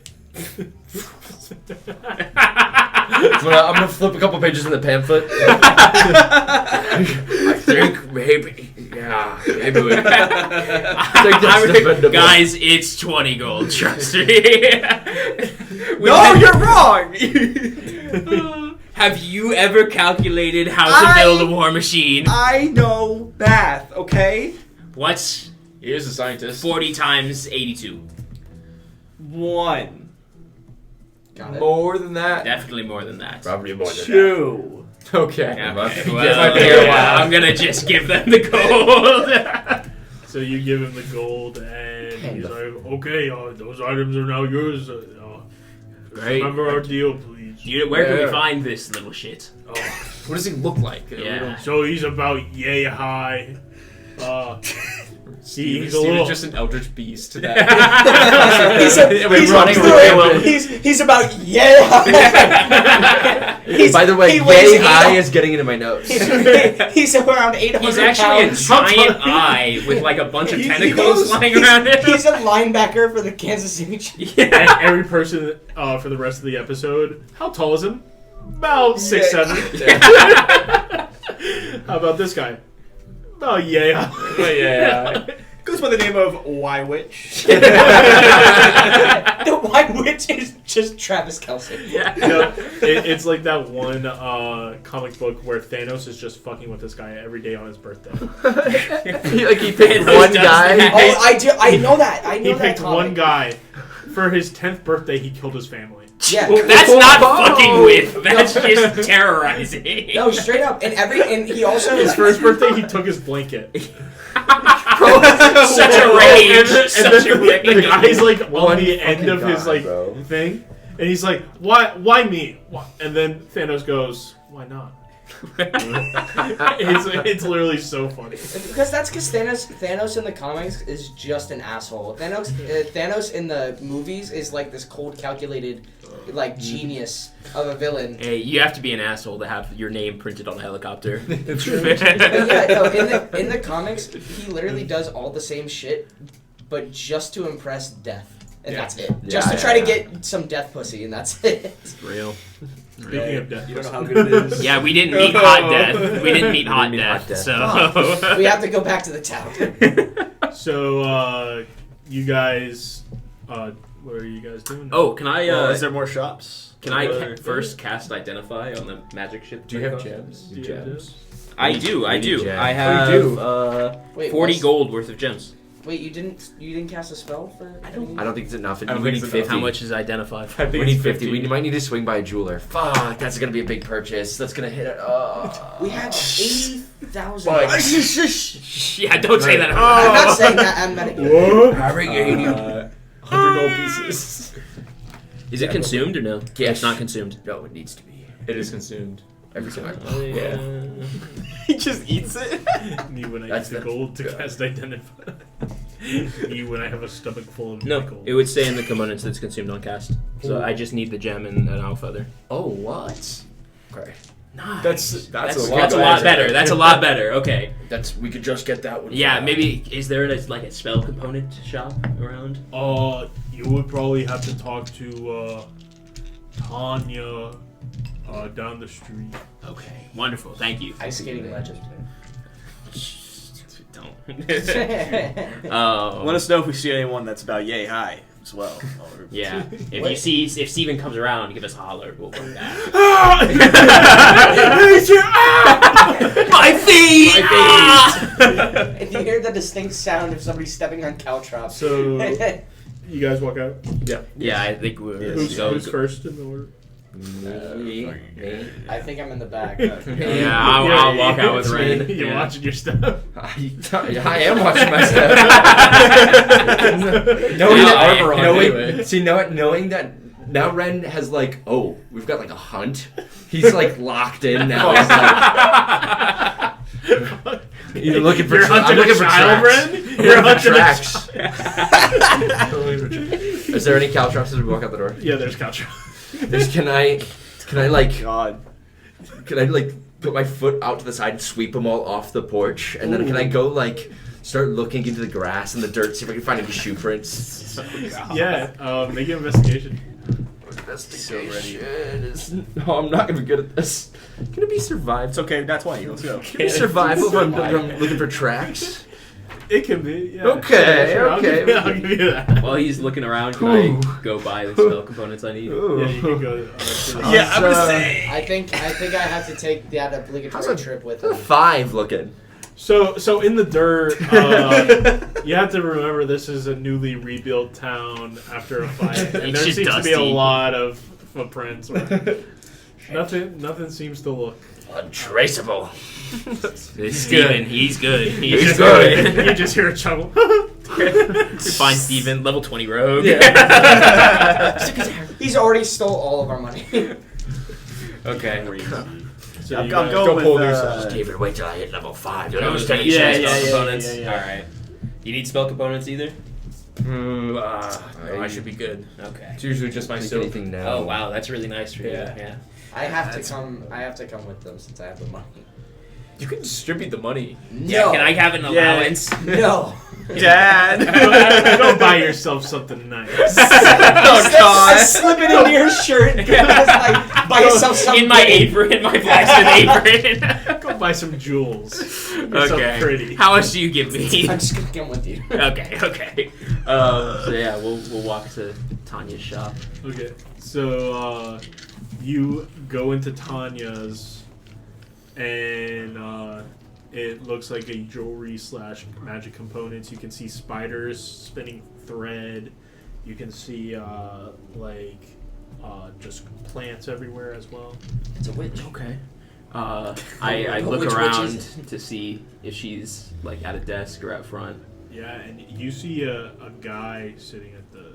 I'm gonna flip a couple pages in the pamphlet. I think maybe. Yeah, maybe we. Guys, it's 20 gold, trust me. No, you're wrong! Have you ever calculated how to build a war machine? I know math, okay? What's He is a scientist. 40 times 82? 1. Got it. More than that. Definitely more than that. Probably more than 2. Okay. Okay, Might well, be a while. I'm gonna just give them the gold. So you give him the gold, and he's like, "Okay, those items are now yours. Great. Remember our deal, please." Where can we Yeah. find this little shit? Oh. What does he look like? Yeah. So he's about yay high. He's a Steve little. is just an eldritch beast to that. He's about By the way, he weighs yay high is getting into my nose. He's around 800 He's actually a pounds. giant eye with like a bunch of He tentacles goes- flying around him. He's a linebacker for the Kansas City Chiefs. And every person for the rest of the episode. How tall is him? About 6'7". How about this guy? Oh yeah. Yeah. Goes by the name of Why Witch. The White Witch is just Travis Kelce. It's like that one comic book where Thanos is just fucking with this guy every day on his birthday. He picked one guy. Oh, I do. I know that. I know He that picked comic. one guy. For his 10th birthday, he killed his family. Yeah. That's not fucking with. That's just terrorizing. No, straight up. And he also His first birthday, he took his blanket. Such a rage. Such a rage. The guy's like on One the end fucking of his guy, like bro. thing, and he's like, "Why me?" Why? And then Thanos goes, "Why not?" it's literally so funny. because Thanos in the comics is just an asshole. Thanos in the movies is like this cold, calculated, like genius of a villain. Hey, you have to be an asshole to have your name printed on a helicopter. But yeah, no, in the comics, he literally does all the same shit, but just to impress Death. And that's it. Just to try to get some death pussy, and that's it. Real. Speaking of death, You don't know how good it is. Yeah, we didn't meet hot death. We didn't meet hot death. death. So We have to go back to the town. So, you guys, what are you guys doing? Oh, can I? Is there more shops? Can I first cast Identify on the magic shit? Do you have gems? Do you have gems? I do. I do. gems. I have Wait, 40 gold worth of gems. Wait, you didn't cast a spell for? I don't think it's enough. I don't We think need it's 50. How much is Identify? I think We it's need 50. 50. We might need to swing by a jeweler. Fuck, that's gonna be a big purchase. That's gonna hit it. We have 80,000. Yeah, don't say that. I'm not saying that. I'm metagaming. What? Having 100 gold pieces. Is it consumed or no? Yes. It's not consumed. No, it needs to be. It is consumed. Every time. Yeah. He just eats it. Me when I That's use the the- gold to cast Identify. Me when I have a stomach full of No, gold. it would say in the components that's consumed on cast. So I just need the gem and an owl feather. Oh, what? Okay. Nice. That's That's a a lot lot better. better. That's a lot better. Okay. We could just get that one. Yeah, maybe is there like a spell component shop around? You would probably have to talk to Tanya down the street. Okay. Wonderful. Thank you. Ice skating legend. Don't. Let us know if we see anyone that's about yay high as well. Yeah. If Steven comes around, give us a holler. We'll come back. My feet! If you hear the distinct sound of somebody stepping on caltrops. So you guys walk out. Yeah, I think we're. Who's first in the order? Me. I think I'm in the back. Yeah, I'll walk out with Wren. You're Yeah. watching your stuff. I am watching my stuff. Knowing that now Wren has like, oh, we've got like a hunt. He's like locked in now. He's like, you're looking for. You're hunting I'm looking a for child, tracks. Wren? You're hunting a tracks. Is there any caltrops as we walk out the door? Yeah, there's couch. Can I like God. put my foot out to the side and sweep them all off the porch, and then can I go like start looking into the grass and the dirt, see if I can find any shoe prints? Yeah, make an investigation. Investigation. No, I'm not gonna be good at this. Can it be survive? It's okay, that's 20. Let's go. Can it be survival if I'm looking for tracks? It can be. Yeah. Okay, Sure, okay. I'll give you that. While he's looking around, can I go buy the spell components I need? Yeah, you can go. Yeah, I'm gonna say. I think I have to take that obligatory How's trip with How's a him. 5 looking? So in the dirt, you have to remember this is a newly rebuilt town after a fire, and there It's seems just to be a dusty. lot of footprints. Nothing seems to look. Untraceable. Steven, he's good. He's good. You just hear a chuckle. Find Steven, level 20 rogue. He's already stole all of our money. Okay. So I'm you going guys- with David, wait till I hit level 5. You'll Yeah, understand yeah, chance. spell yeah, components. yeah. Alright. You need spell components either? No, I should be good. Okay. It's usually just my Take silk. anything now. Oh wow, that's really nice for you. Yeah. Yeah. I have to come with them since I have the money. You can distribute the money. Yeah, can I have an allowance? No. Dad. Go buy yourself something nice. I slip it into your shirt and buy yourself something. In my apron, my blacksmith apron. Go buy some jewels. You're so Okay. pretty. How much do you give me? I'm just gonna come with you. Okay. So yeah, we'll walk to Tanya's shop. Okay, so you go into Tanya's, and it looks like a jewelry / magic components. You can see spiders spinning thread. You can see just plants everywhere as well. It's a witch. Okay. I look Which around witches? to see if she's like at a desk or out front. Yeah, and you see a guy sitting at the.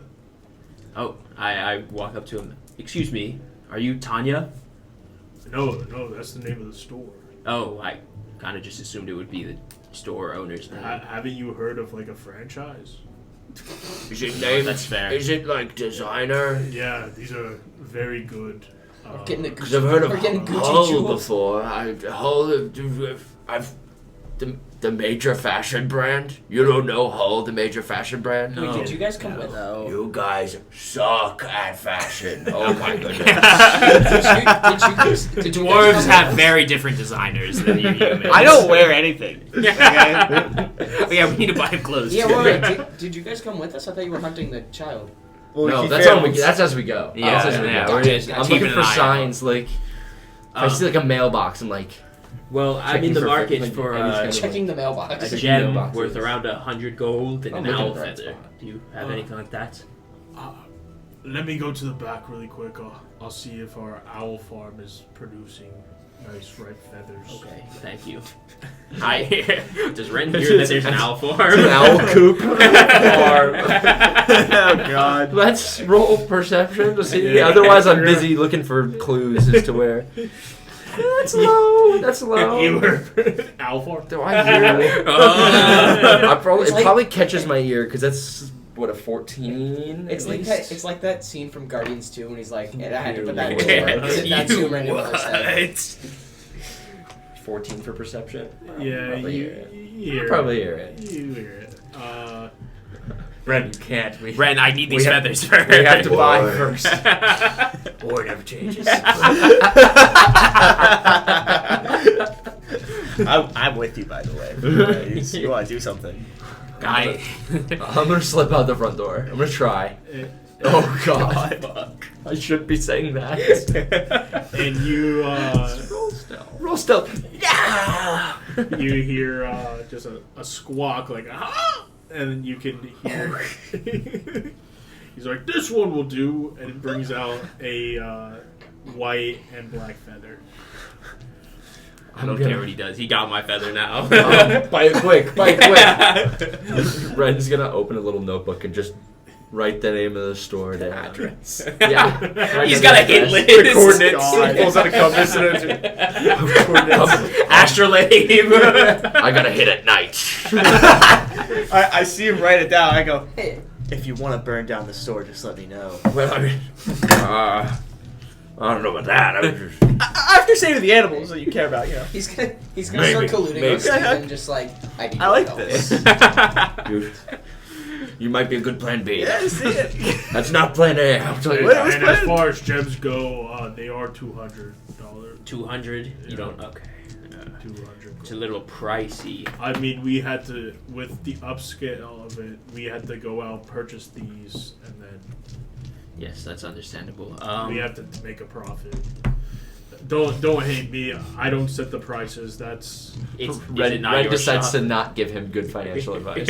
Oh, I walk up to him. Excuse me, are you Tanya? No, that's the name of the store. Oh, I kind of just assumed it would be the store owner's name. Haven't you heard of like a franchise? Is it named? That's fair. Is it like designer? Yeah, these are very good. We're getting the Because I've heard of We're getting Gucci Hull jewels. before. I've the major fashion brand. You don't know Hull, the major fashion brand? Wait, did you guys come with? No. You guys suck at fashion. Oh my goodness. Did you Dwarves guys come have with? very different designers than you humans. I don't wear anything. Yeah, we need to buy him clothes. Yeah, too. wait, did you guys come with us? I thought you were hunting the child. Well, No, he that's failed. that's as we go. Yeah, That's as we yeah, go. we're just I'm keeping looking an for eye out. signs like if I see like a mailbox. I'm like, Well, I'm Checking in the for market like, for any kind of- Checking the mailbox. a Checking gem mailboxes. worth around 100 gold and I'm an looking owl at that feather. spot. Do you have anything like that? Let me go to the back really quick. I'll see if our owl farm is producing nice ripe feathers. Okay, thank you. Does Wren hear that there's an owl farm? an owl coop. Oh God. Let's roll perception to see. Yeah. Otherwise, I'm busy looking for clues as to where. That's low. That's low. You were owl farm. Do I hear? It's It like- probably catches my ear because that's what a 14. It's at like least? that. It's like that scene from Guardians 2 when he's like, and I had to put that You that tumor into my head. 14 for perception. Yeah, Probably you hear it. hear Probably hear it. You hear it. Ren, you can't. Ren, I need these We have- feathers first. We have to buy Boy. first. War never changes. I'm with you, by the way. You want to do something? Guy. I'm gonna slip out the front door. I'm gonna try. Oh God. I shouldn't be saying that. And you Roll stealth. Yeah. you hear just a squawk like ah, and you can hear. He's like, "This one will do," and it brings out a white and black feather. I don't care what he does. He got my feather now. Bite it quick. Bite it quick. Ren's gonna open a little notebook and just Write the name of the store down. Address. Yeah. He's got a hit list. The coordinates. God. Pulls out a compass and Astrolabe. I gotta hit at night. I see him write it down. I go, if you want to burn down the store, just let me know. Well, I mean, I don't know about that. I was just, After saving the animals that you care about, He's gonna Maybe. start colluding with Maybe. Steven, just like I need I like help. this. you might be a good plan B. Yeah, I see it. That's not plan A. I'll tell you Wait, that. what's And as plan? far as gems go, they are $200. 200. You don't. Okay. 200. It's a little pricey. I mean, we had to, with the upscale of it, we had to go out purchase these, and then Yes, that's understandable. we have to make a profit. Don't hate me. I don't set the prices. That's Is it Ren not your decides shop? to not give him good financial advice.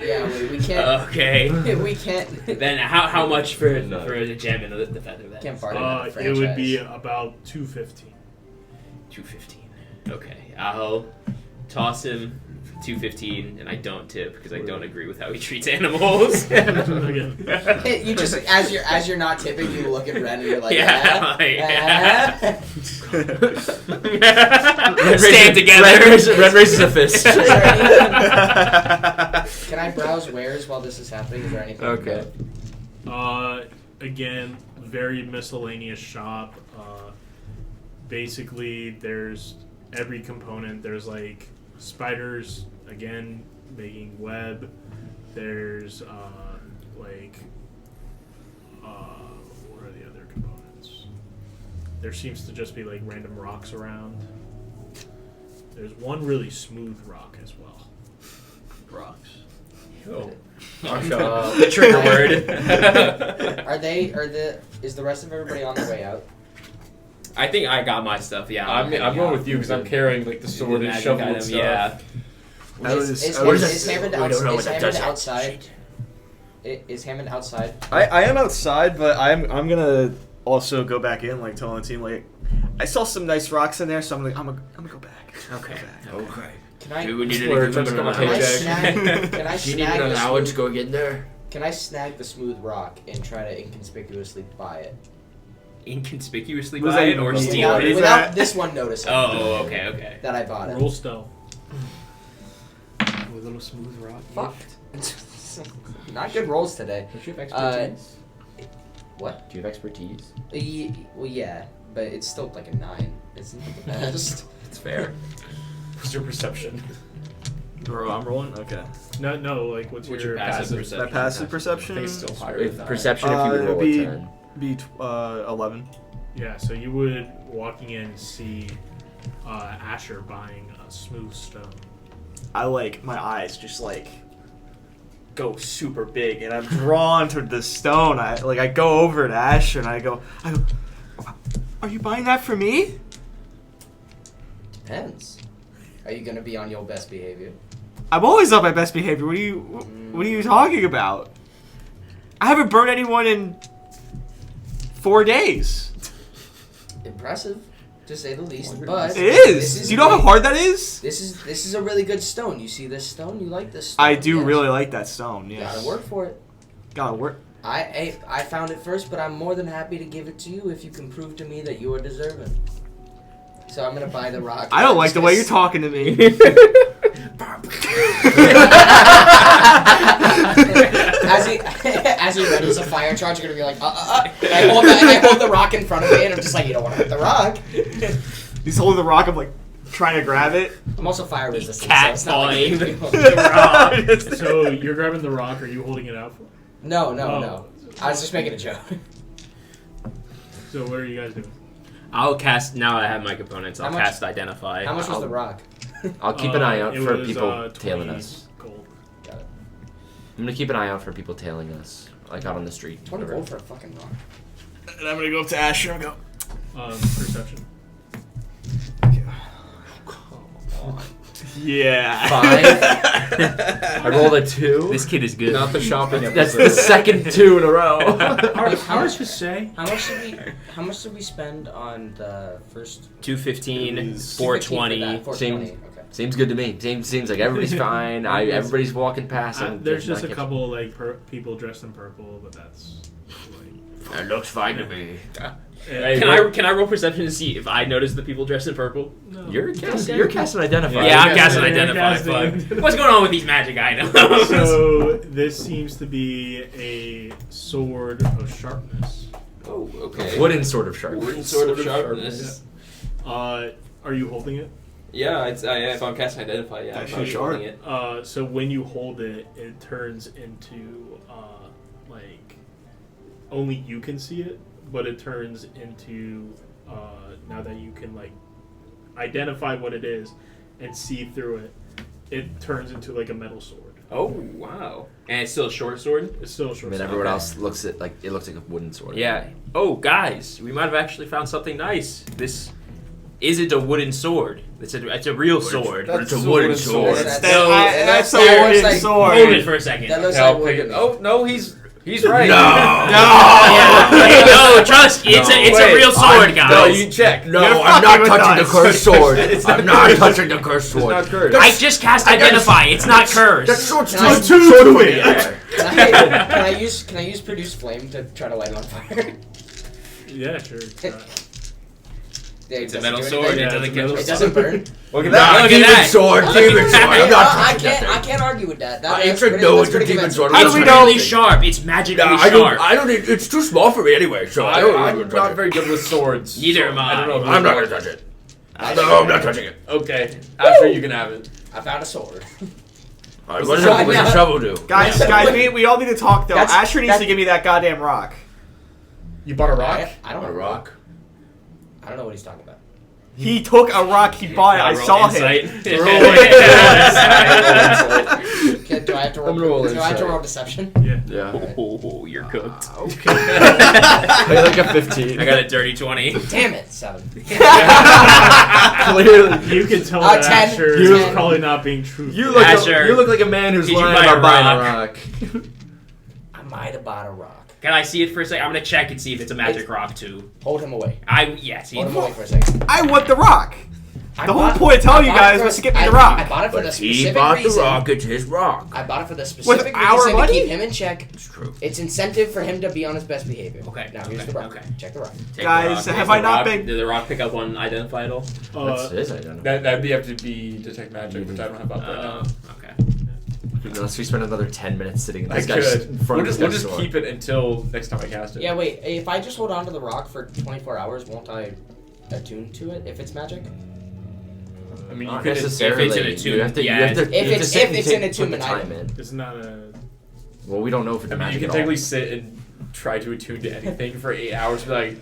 Yeah, we can't. Okay. We can't. Then how much for No. the gem and the feather then? Can't barter that it would be franchise. about $215. 215. Okay, I'll toss him 215, and I don't tip because I don't agree with how he treats animals. Again. You just as you're not tipping, you look at Ren and you're like, Yeah, yeah. Stand together. Ren raises a fist. Is there anything- Can I browse wares while this is happening? Is there anything? Okay. Again, very miscellaneous shop. Basically, there's every component. There's like spiders, again, making web. There's what are the other components? There seems to just be like random rocks around. There's one really smooth rock as well. Rocks. Oh. The Trigger word. Is the rest of everybody on their way out? I think I got my stuff. Yeah, I'm going with you because I'm carrying like the sword and magic shovel and item, stuff. yeah. Is Hammond outside? Is Hammond outside? I am outside, but I'm gonna also go back in, like telling the team, like I saw some nice rocks in there, so I'm gonna go back. Okay. Okay. Can I? Do we need Splurge, to I'm just Can gonna I paycheck. snag? Can I Do you need snag an the allowance smooth? going in there? Can I snag the smooth rock and try to inconspicuously buy it Inconspicuously Was buy that it or even- steal What it? is without that? this one noticing? Oh, okay. That I bought it. Roll stealth. A little smooth rock. Fuck. Not good rolls today. Don't you have expertise? What? Do you have expertise? Well, yeah, but it's still like a 9. It's not the best. It's fair. What's your perception? Bro, I'm rolling. Okay. No, like what's What's your your passive perception? My passive I perception. think it's still higher If than that. perception, if you would it'd roll be- a 10. Be 11. Yeah, so you would, walking in, see Asher buying a smooth stone. I like my eyes just like go super big, and I'm drawn to the stone. I go over to Asher and I go, are you buying that for me? Depends. Are you gonna be on your best behavior? I'm always on my best behavior. What are you talking about? I haven't burned anyone in 4 days. Impressive, to say the least. But It this is. Do you know how hard that is? This is a really good stone. You see this stone? You like this stone? I do Yes. really like that stone. Yeah. Gotta work for it. Gotta work. I found it first, but I'm more than happy to give it to you if you can prove to me that you are deserving. So I'm gonna buy the rock. I don't like the way you're talking to me. as he readies a fire charge, you're gonna be like, I hold the rock in front of me, and I'm just like, you don't want to hit the rock. He's holding the rock. I'm like trying to grab it. I'm also fire resistant. Cat so it's not like pawing the rock. So you're grabbing the rock. Are you holding it out for? No. Oh. I was just making a joke. So what are you guys doing? I'll cast, now I have my components, I'll How much- cast Identify. How much was the rock? I'll keep an eye out It for was, people 20 tailing us. Gold. Got it. I'm gonna keep an eye out for people tailing us, like out on the street. 20 gold for a fucking rock. And I'm gonna go up to Asher and go. Perception. Yeah. 5. I rolled a 2. This kid is good. Not the shopping That's episode. the second 2 in a row. How much to say? How much did we spend on the first 215, 215 for 420. that? 420. Okay. Seems good to me. Seems like everybody's fine. Everybody's walking past. There's just a couple like people dressed in purple, but that's. That looks fine to me. Can I roll perception to see if I notice the people dressed in purple? No. You're casting identify. Yeah, I'm casting you're identify. casting. But what's going on with these magic items? So this seems to be a sword of sharpness. Oh, okay. Wooden sword of sharpness. Wooden sword of sharpness. Are you holding it? Yeah, if I'm casting identify, yeah, I'm Actually, not holding it. So when you hold it, it turns into like only you can see it, but it turns into now that you can like identify what it is and see through it, it turns into like a metal sword. Oh wow! And it's still a short sword. It's still a I short mean, sword. everyone else looks at like it looks like a wooden sword. Yeah. Oh guys, we might have actually found something nice. This isn't a wooden sword. It's a real sword. But it's a wooden sword. That's That's a that looks wooden like- sword. Hold it for a second. That looks Yeah, I'll like pick it. wood. Oh no, he's right. No, trust. It's a real sword, guys. No, you check. No, You're I'm not fucking with touching the us. cursed sword. I'm not touching the cursed It's sword. not cursed. I just cast identify. It's not That cursed. sword's Can I- too Two quick. to Can I use produce flame to try to light it on fire? Yeah, sure. It's a metal sword. Yeah, It doesn't it's a metal catch. It doesn't burn. Look at Nah, that. look at Demon that. sword, demon sword. I'm not I touching that can't. I thing. can't argue with that. I That's should pretty- know that's it's a pretty demon convincing. sword. It's How do we really know? sharp. It's magically Nah, sharp. I don't need. It's too small for me anyway. So I don't. I'm not very good with swords. Neither am I don't know. If I'm not gonna touch it. No, I'm not touching it. Okay, after you can have it. I found a sword. All right, what does a shovel do? Guys, we all need to talk though. That's- Asher needs that- to give me that goddamn rock. You bought a rock? I don't A know. rock. I don't know what he's talking about. He took a rock. He bought it. I saw him. Do I have to roll? I'm gonna roll Do I have to insight. roll deception? Yeah. Oh, you're cooked. I like a 15. I got a dirty 20. Damn it, 7. Clearly. You can tell 10, that Asher 10. is probably not being truthful. You look. Asher, You look like a man who's did you lying buy about a buying a rock? rock. I might have bought a rock. Can I see it for a second? I'm gonna check and see if it's a magic rock too. Hold him away. Yes. Hold him away for a second. I want the rock. I The whole bought- point of telling I you bought it guys for- was to get me I- the rock. I bought it for the But specific he bought reason. the rock. It's his rock. I bought it for the specific our reason money? to keep him in check. It's true. It's incentive for him to be on his best behavior. Okay, Now here's okay, the rock. okay. Check the rock. Take Guys, the rock. have Does I the not rock- been- Did the rock pick up on identify at all? That's his identity. That'd have to be detect magic, which I don't have up right now. Okay. Unless we spend another 10 minutes sitting in I this guy's could. in front We'll of just this guy's door. keep it until next time I cast it. Yeah, wait. If I just hold on to the rock for 24 hours, won't I attune to it if it's magic? I mean, you Not could. necessarily. if it's in a You have to. tune- You have to. If you have to it's- sit if and it's take- in a put tune the and time item. in. It's not a. Well, we don't know if it's I mean, magic you can at all. technically sit and try to attune to anything for 8 hours. And be like,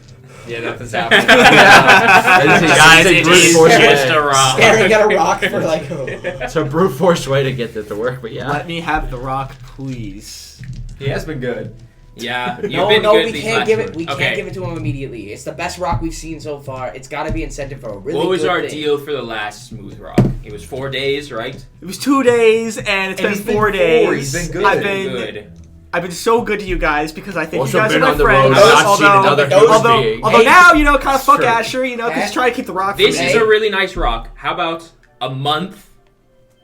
yeah, nothing's happening. Guys, It's a it brute is force just way. a rock. Staring at a rock for like. It's a brute force way to get it to work, but yeah. Let me have the rock, please. He has been good. Yeah. You've No, been no, good we these can't last give it. ones. We Okay. can't give it to him immediately. It's the best rock we've seen so far. It's got to be incentive for a really. What was good our thing. deal for the last smooth rock? It was 4 days, right? It was 2 days, and it's And been he's been 4 4. days. He's been good. I've Been been, good. I've been so good to you guys because I think Also you guys are been my on the friends. road, not seen another those- human being. Although Hey. now, you know, kind of fuck Sure. Asher, you know, because he's trying to keep the rock This from is me. a really nice rock. How about a month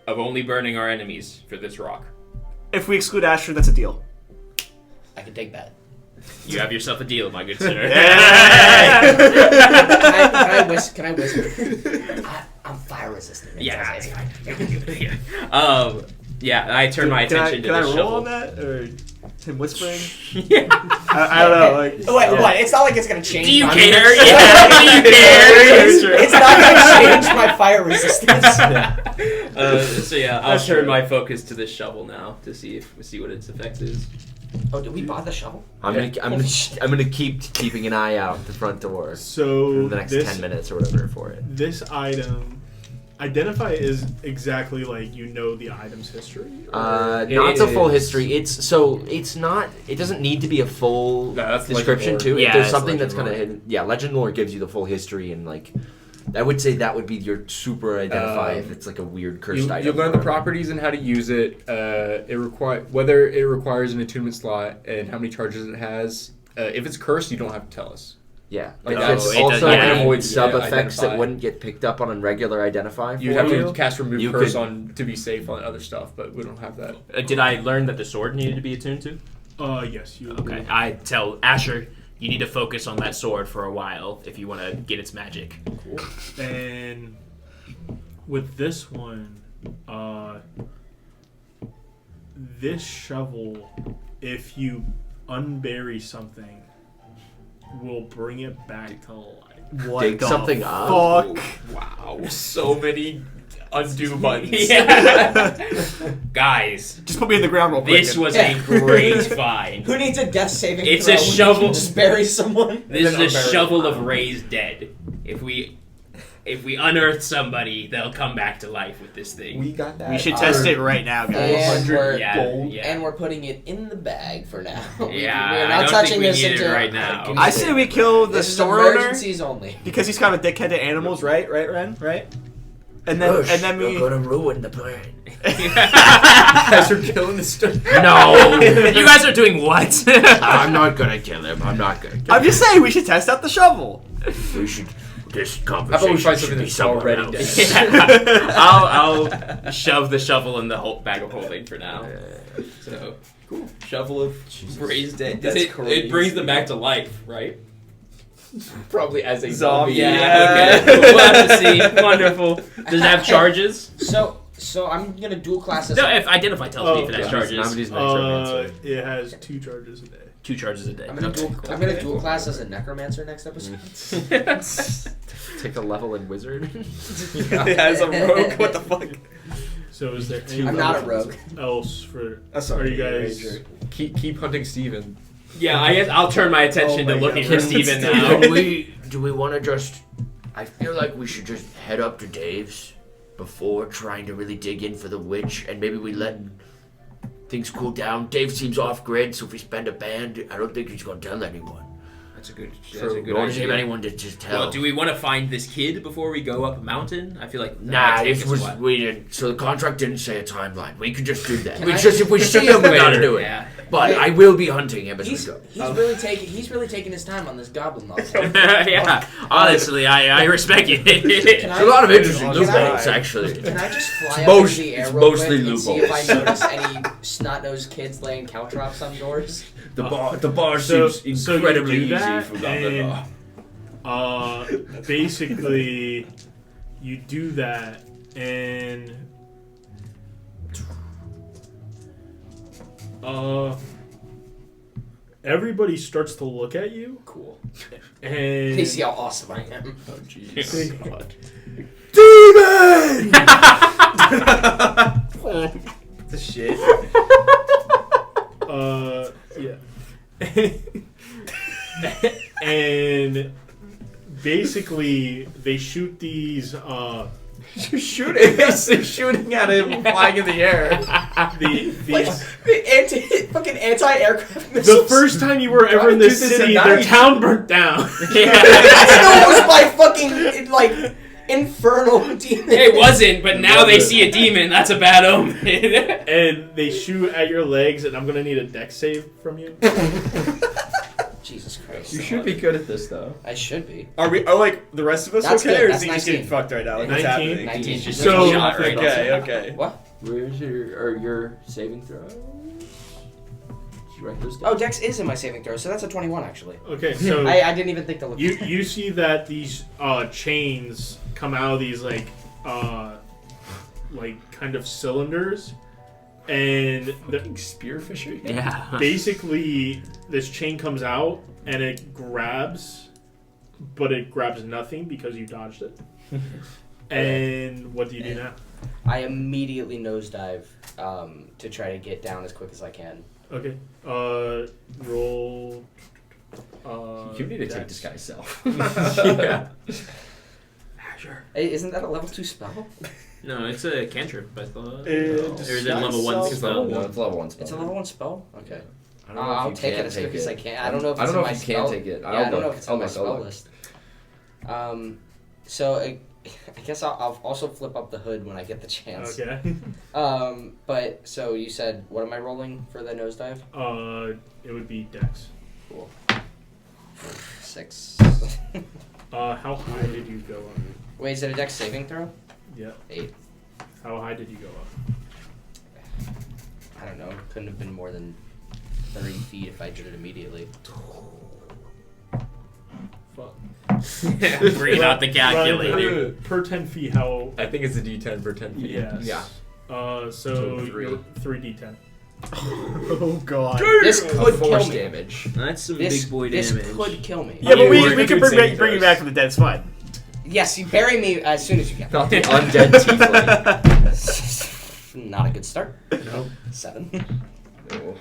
of only burning our enemies for this rock? If we exclude Asher, that's a deal. I can take that. You have yourself a deal, my good sir. Can I whisper? I'm fire resistant. Yeah. It's fine. Yeah, I turn my attention to Can I the roll shovel. on that? Or him whispering? Yeah. I don't know. Like, Wait, what? It's not like it's gonna change. Do you my- care? Yeah, do you care? It's not gonna change my fire resistance. I'll turn my focus to this shovel now to see what its effect is. Oh, did we buy the shovel? I'm gonna keep keeping an eye out the front door So for the next this 10 minutes or whatever for it. this item, identify is exactly like you know the item's history. or- Not a full is. history. It's not. It doesn't need to be a full No, that's description legend too. lore. If Yeah, there's it's something that's legend kind of hidden, yeah, legend lore gives you the full history and like. I would say that would be your super identify if it's like a weird cursed item. You learn the properties and how to use it. Whether it requires an attunement slot and how many charges it has. If it's cursed, you don't have to tell us. Yeah. Like, If it's it also does- yeah, can avoid yeah, sub effects that identify. wouldn't get picked up on a regular identify for You'd have you. to cast remove You curse could- on to be safe on other stuff, but we don't have that. Did I learn that the sword needed to be attuned to? Yes, you. Okay. I tell Asher, you need to focus on that sword for a while if you want to get its magic. Cool. And with this one, this shovel, if you unbury something, will bring it back to life. What Dig the something up. fuck? Wow, so many undo buttons. Yeah. Guys, Just put me in the ground real quick. this was a great find. Who needs a death saving It's throw a when you shovel. can just bury someone? This is a unbury shovel of raised dead. If we unearth somebody, they'll come back to life with this thing. We got that. We should test it right now, guys. And we're, Yeah. and we're putting it in the bag for now. Yeah, we're I not don't touching think we this need it until right now. I say we kill the This is store owner emergencies only. because he's kind of a dickhead to animals, right? Right, Wren? Right? And then Rush, and then we. you're gonna ruin the plan. You guys are killing the stuff. No, you guys are doing what? I'm not gonna kill him. I'm not gonna kill I'm just saying we should test out the shovel. him. We should. This How about we conversation find should something be that's somewhere already else. dead? Yeah. I'll shove the shovel in the whole bag of holding for now. So cool. Shovel of raised dead. That's It crazy. brings them back to life, right? Probably as a Zombie. zombie. Yeah. Okay. We'll have to see. Wonderful. Does it have charges? So I'm gonna dual class this. No. If identify tells me if it has Yeah, charges. Nobody's necromancer. It has 2 charges a day. 2 charges a day. I'm gonna Okay, dual. cool. I'm gonna dual class as a necromancer next episode. Take a level in wizard. As a rogue, what the fuck? So is there I'm not a rogue. else for? Sorry, Are you guys? Ranger. Keep hunting Steven. Yeah, I guess I'll turn my attention Oh to my looking God. for Steven now. Do we want to just? I feel like we should just head up to Dave's before trying to really dig in for the witch, and maybe we let things cool down. Dave seems off grid, so if we spend a band, I don't think he's gonna tell anyone. That's a good. We That's a good don't have idea. anyone to just tell. Well, do we want to find this kid before we go up a mountain? I feel like that Nah, might take this us a was while. we didn't. So the contract didn't say a timeline. We could just do that. Can We I- just if we see him, we gotta do it. Yeah. But I will be hunting him as we He's go. he's really taking his time on this goblin novel. Yeah. Honestly, I respect it. Can There's a lot of interesting Can I- loopholes, actually. Can I just fly It's up most- in the air it's real mostly quick and see if I loopholes. notice any snot-nosed kids laying caltrops on doors? The bar So seems you incredibly do easy that, for Goblin. and basically, you do that, and everybody starts to look at you. Cool. And They see how awesome I am. Oh jeez. God. Demon! The shit. Yeah. And basically, they shoot these. Shooting at him, flying in the air. These. The anti-aircraft The missiles. first time you were ever in do this this at city, their night. town burnt down. I know it was by fucking like infernal demon. It wasn't, but now they see a demon. That's a bad omen. And they shoot at your legs, and I'm gonna need a dex save from you. Jesus Christ. You should be good at this though. I should be. Are like the rest of us That's okay, good. or That's is he just 19. getting fucked right now? Like, what's 19? happening? 19. just So- getting shot right Okay, now. okay. What? Where's your saving throw? Did you write those down? Oh, Dex is in my saving throw, so that's a 21 actually. Okay, so I didn't even think to look. you see that these chains come out of these like kind of cylinders, and the, Spearfisher. Yeah. basically this chain comes out and it grabs, but it grabs nothing because you dodged it. And what do you do now? I immediately nosedive to try to get down as quick as I can. Okay, roll. You need to take dex. this guy's self. Yeah. Sure. Hey, isn't that a level 2 spell? No, it's a cantrip. I thought. It Or is it level 1 It's level spell? one. It's level one spell. It's a level 1 spell? Okay. I don't know if I'll you take can it as take quick as I it. can. I don't know if I it's don't in know my if you spell. can take it. Yeah, I don't know look. if it's on my look, spell look. list. So I guess I'll also flip up the hood when I get the chance. Okay. But so you said, what am I rolling for the nosedive? It would be dex. Cool. 6, How high did you go up? Wait, is it a dex saving throw? Yeah. 8. How high did you go up? I don't know. Couldn't have been more than 30 feet if I did it immediately. Fuck. Bringing out the calculator. Per 10 feet, how? I think it's a D10 per 10 feet. Yes. Yeah. So So 3. you're 3d10. Oh god. This could kill Force me. damage. That's some This, big boy this damage. could kill me. Yeah, but Yeah, we we're can good saving bring you throws. back from the dead. It's fine. Yes, you bury me as soon as you can. Not the undead tiefling. Not a good start. No. 7. Oh.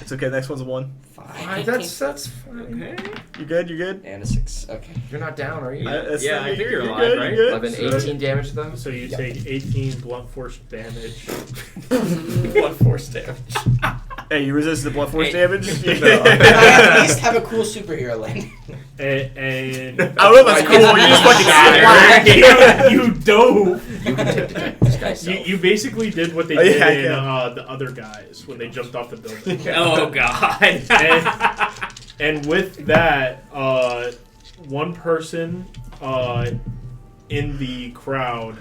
It's okay. Next one's a 1. 5. That's fine. You good? You good? And a 6. Okay. You're not down, are you? Yeah, I think you're alive, good, right? good. 11, 18 damage though. So you take 18 blunt force damage. Blunt force damage. Hey, you resist the blunt force Hey. damage? I at least have a cool superhero lane. And I don't know if that's cool. You just fucking you dove. You can tip detect this guy's You, self. you basically did what they Oh, did yeah, in yeah. the other guys when they jumped off the building. Oh god. And with that, one person in the crowd,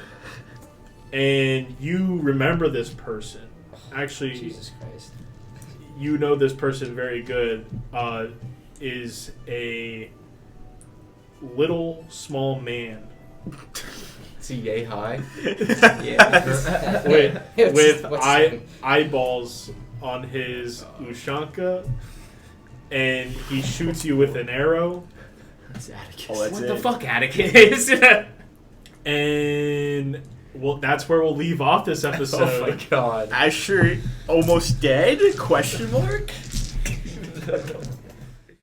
and you remember this person. Actually, Jesus Christ. you know this person very good, is a little small man Is he yay high? Yeah. with, What's his name? eyeballs on his Ushanka, and he shoots you with an arrow, That's Atticus. Oh, that's what it. the fuck, Atticus? and well, that's where we'll leave off this episode. Oh my god. Asher almost dead? Question mark?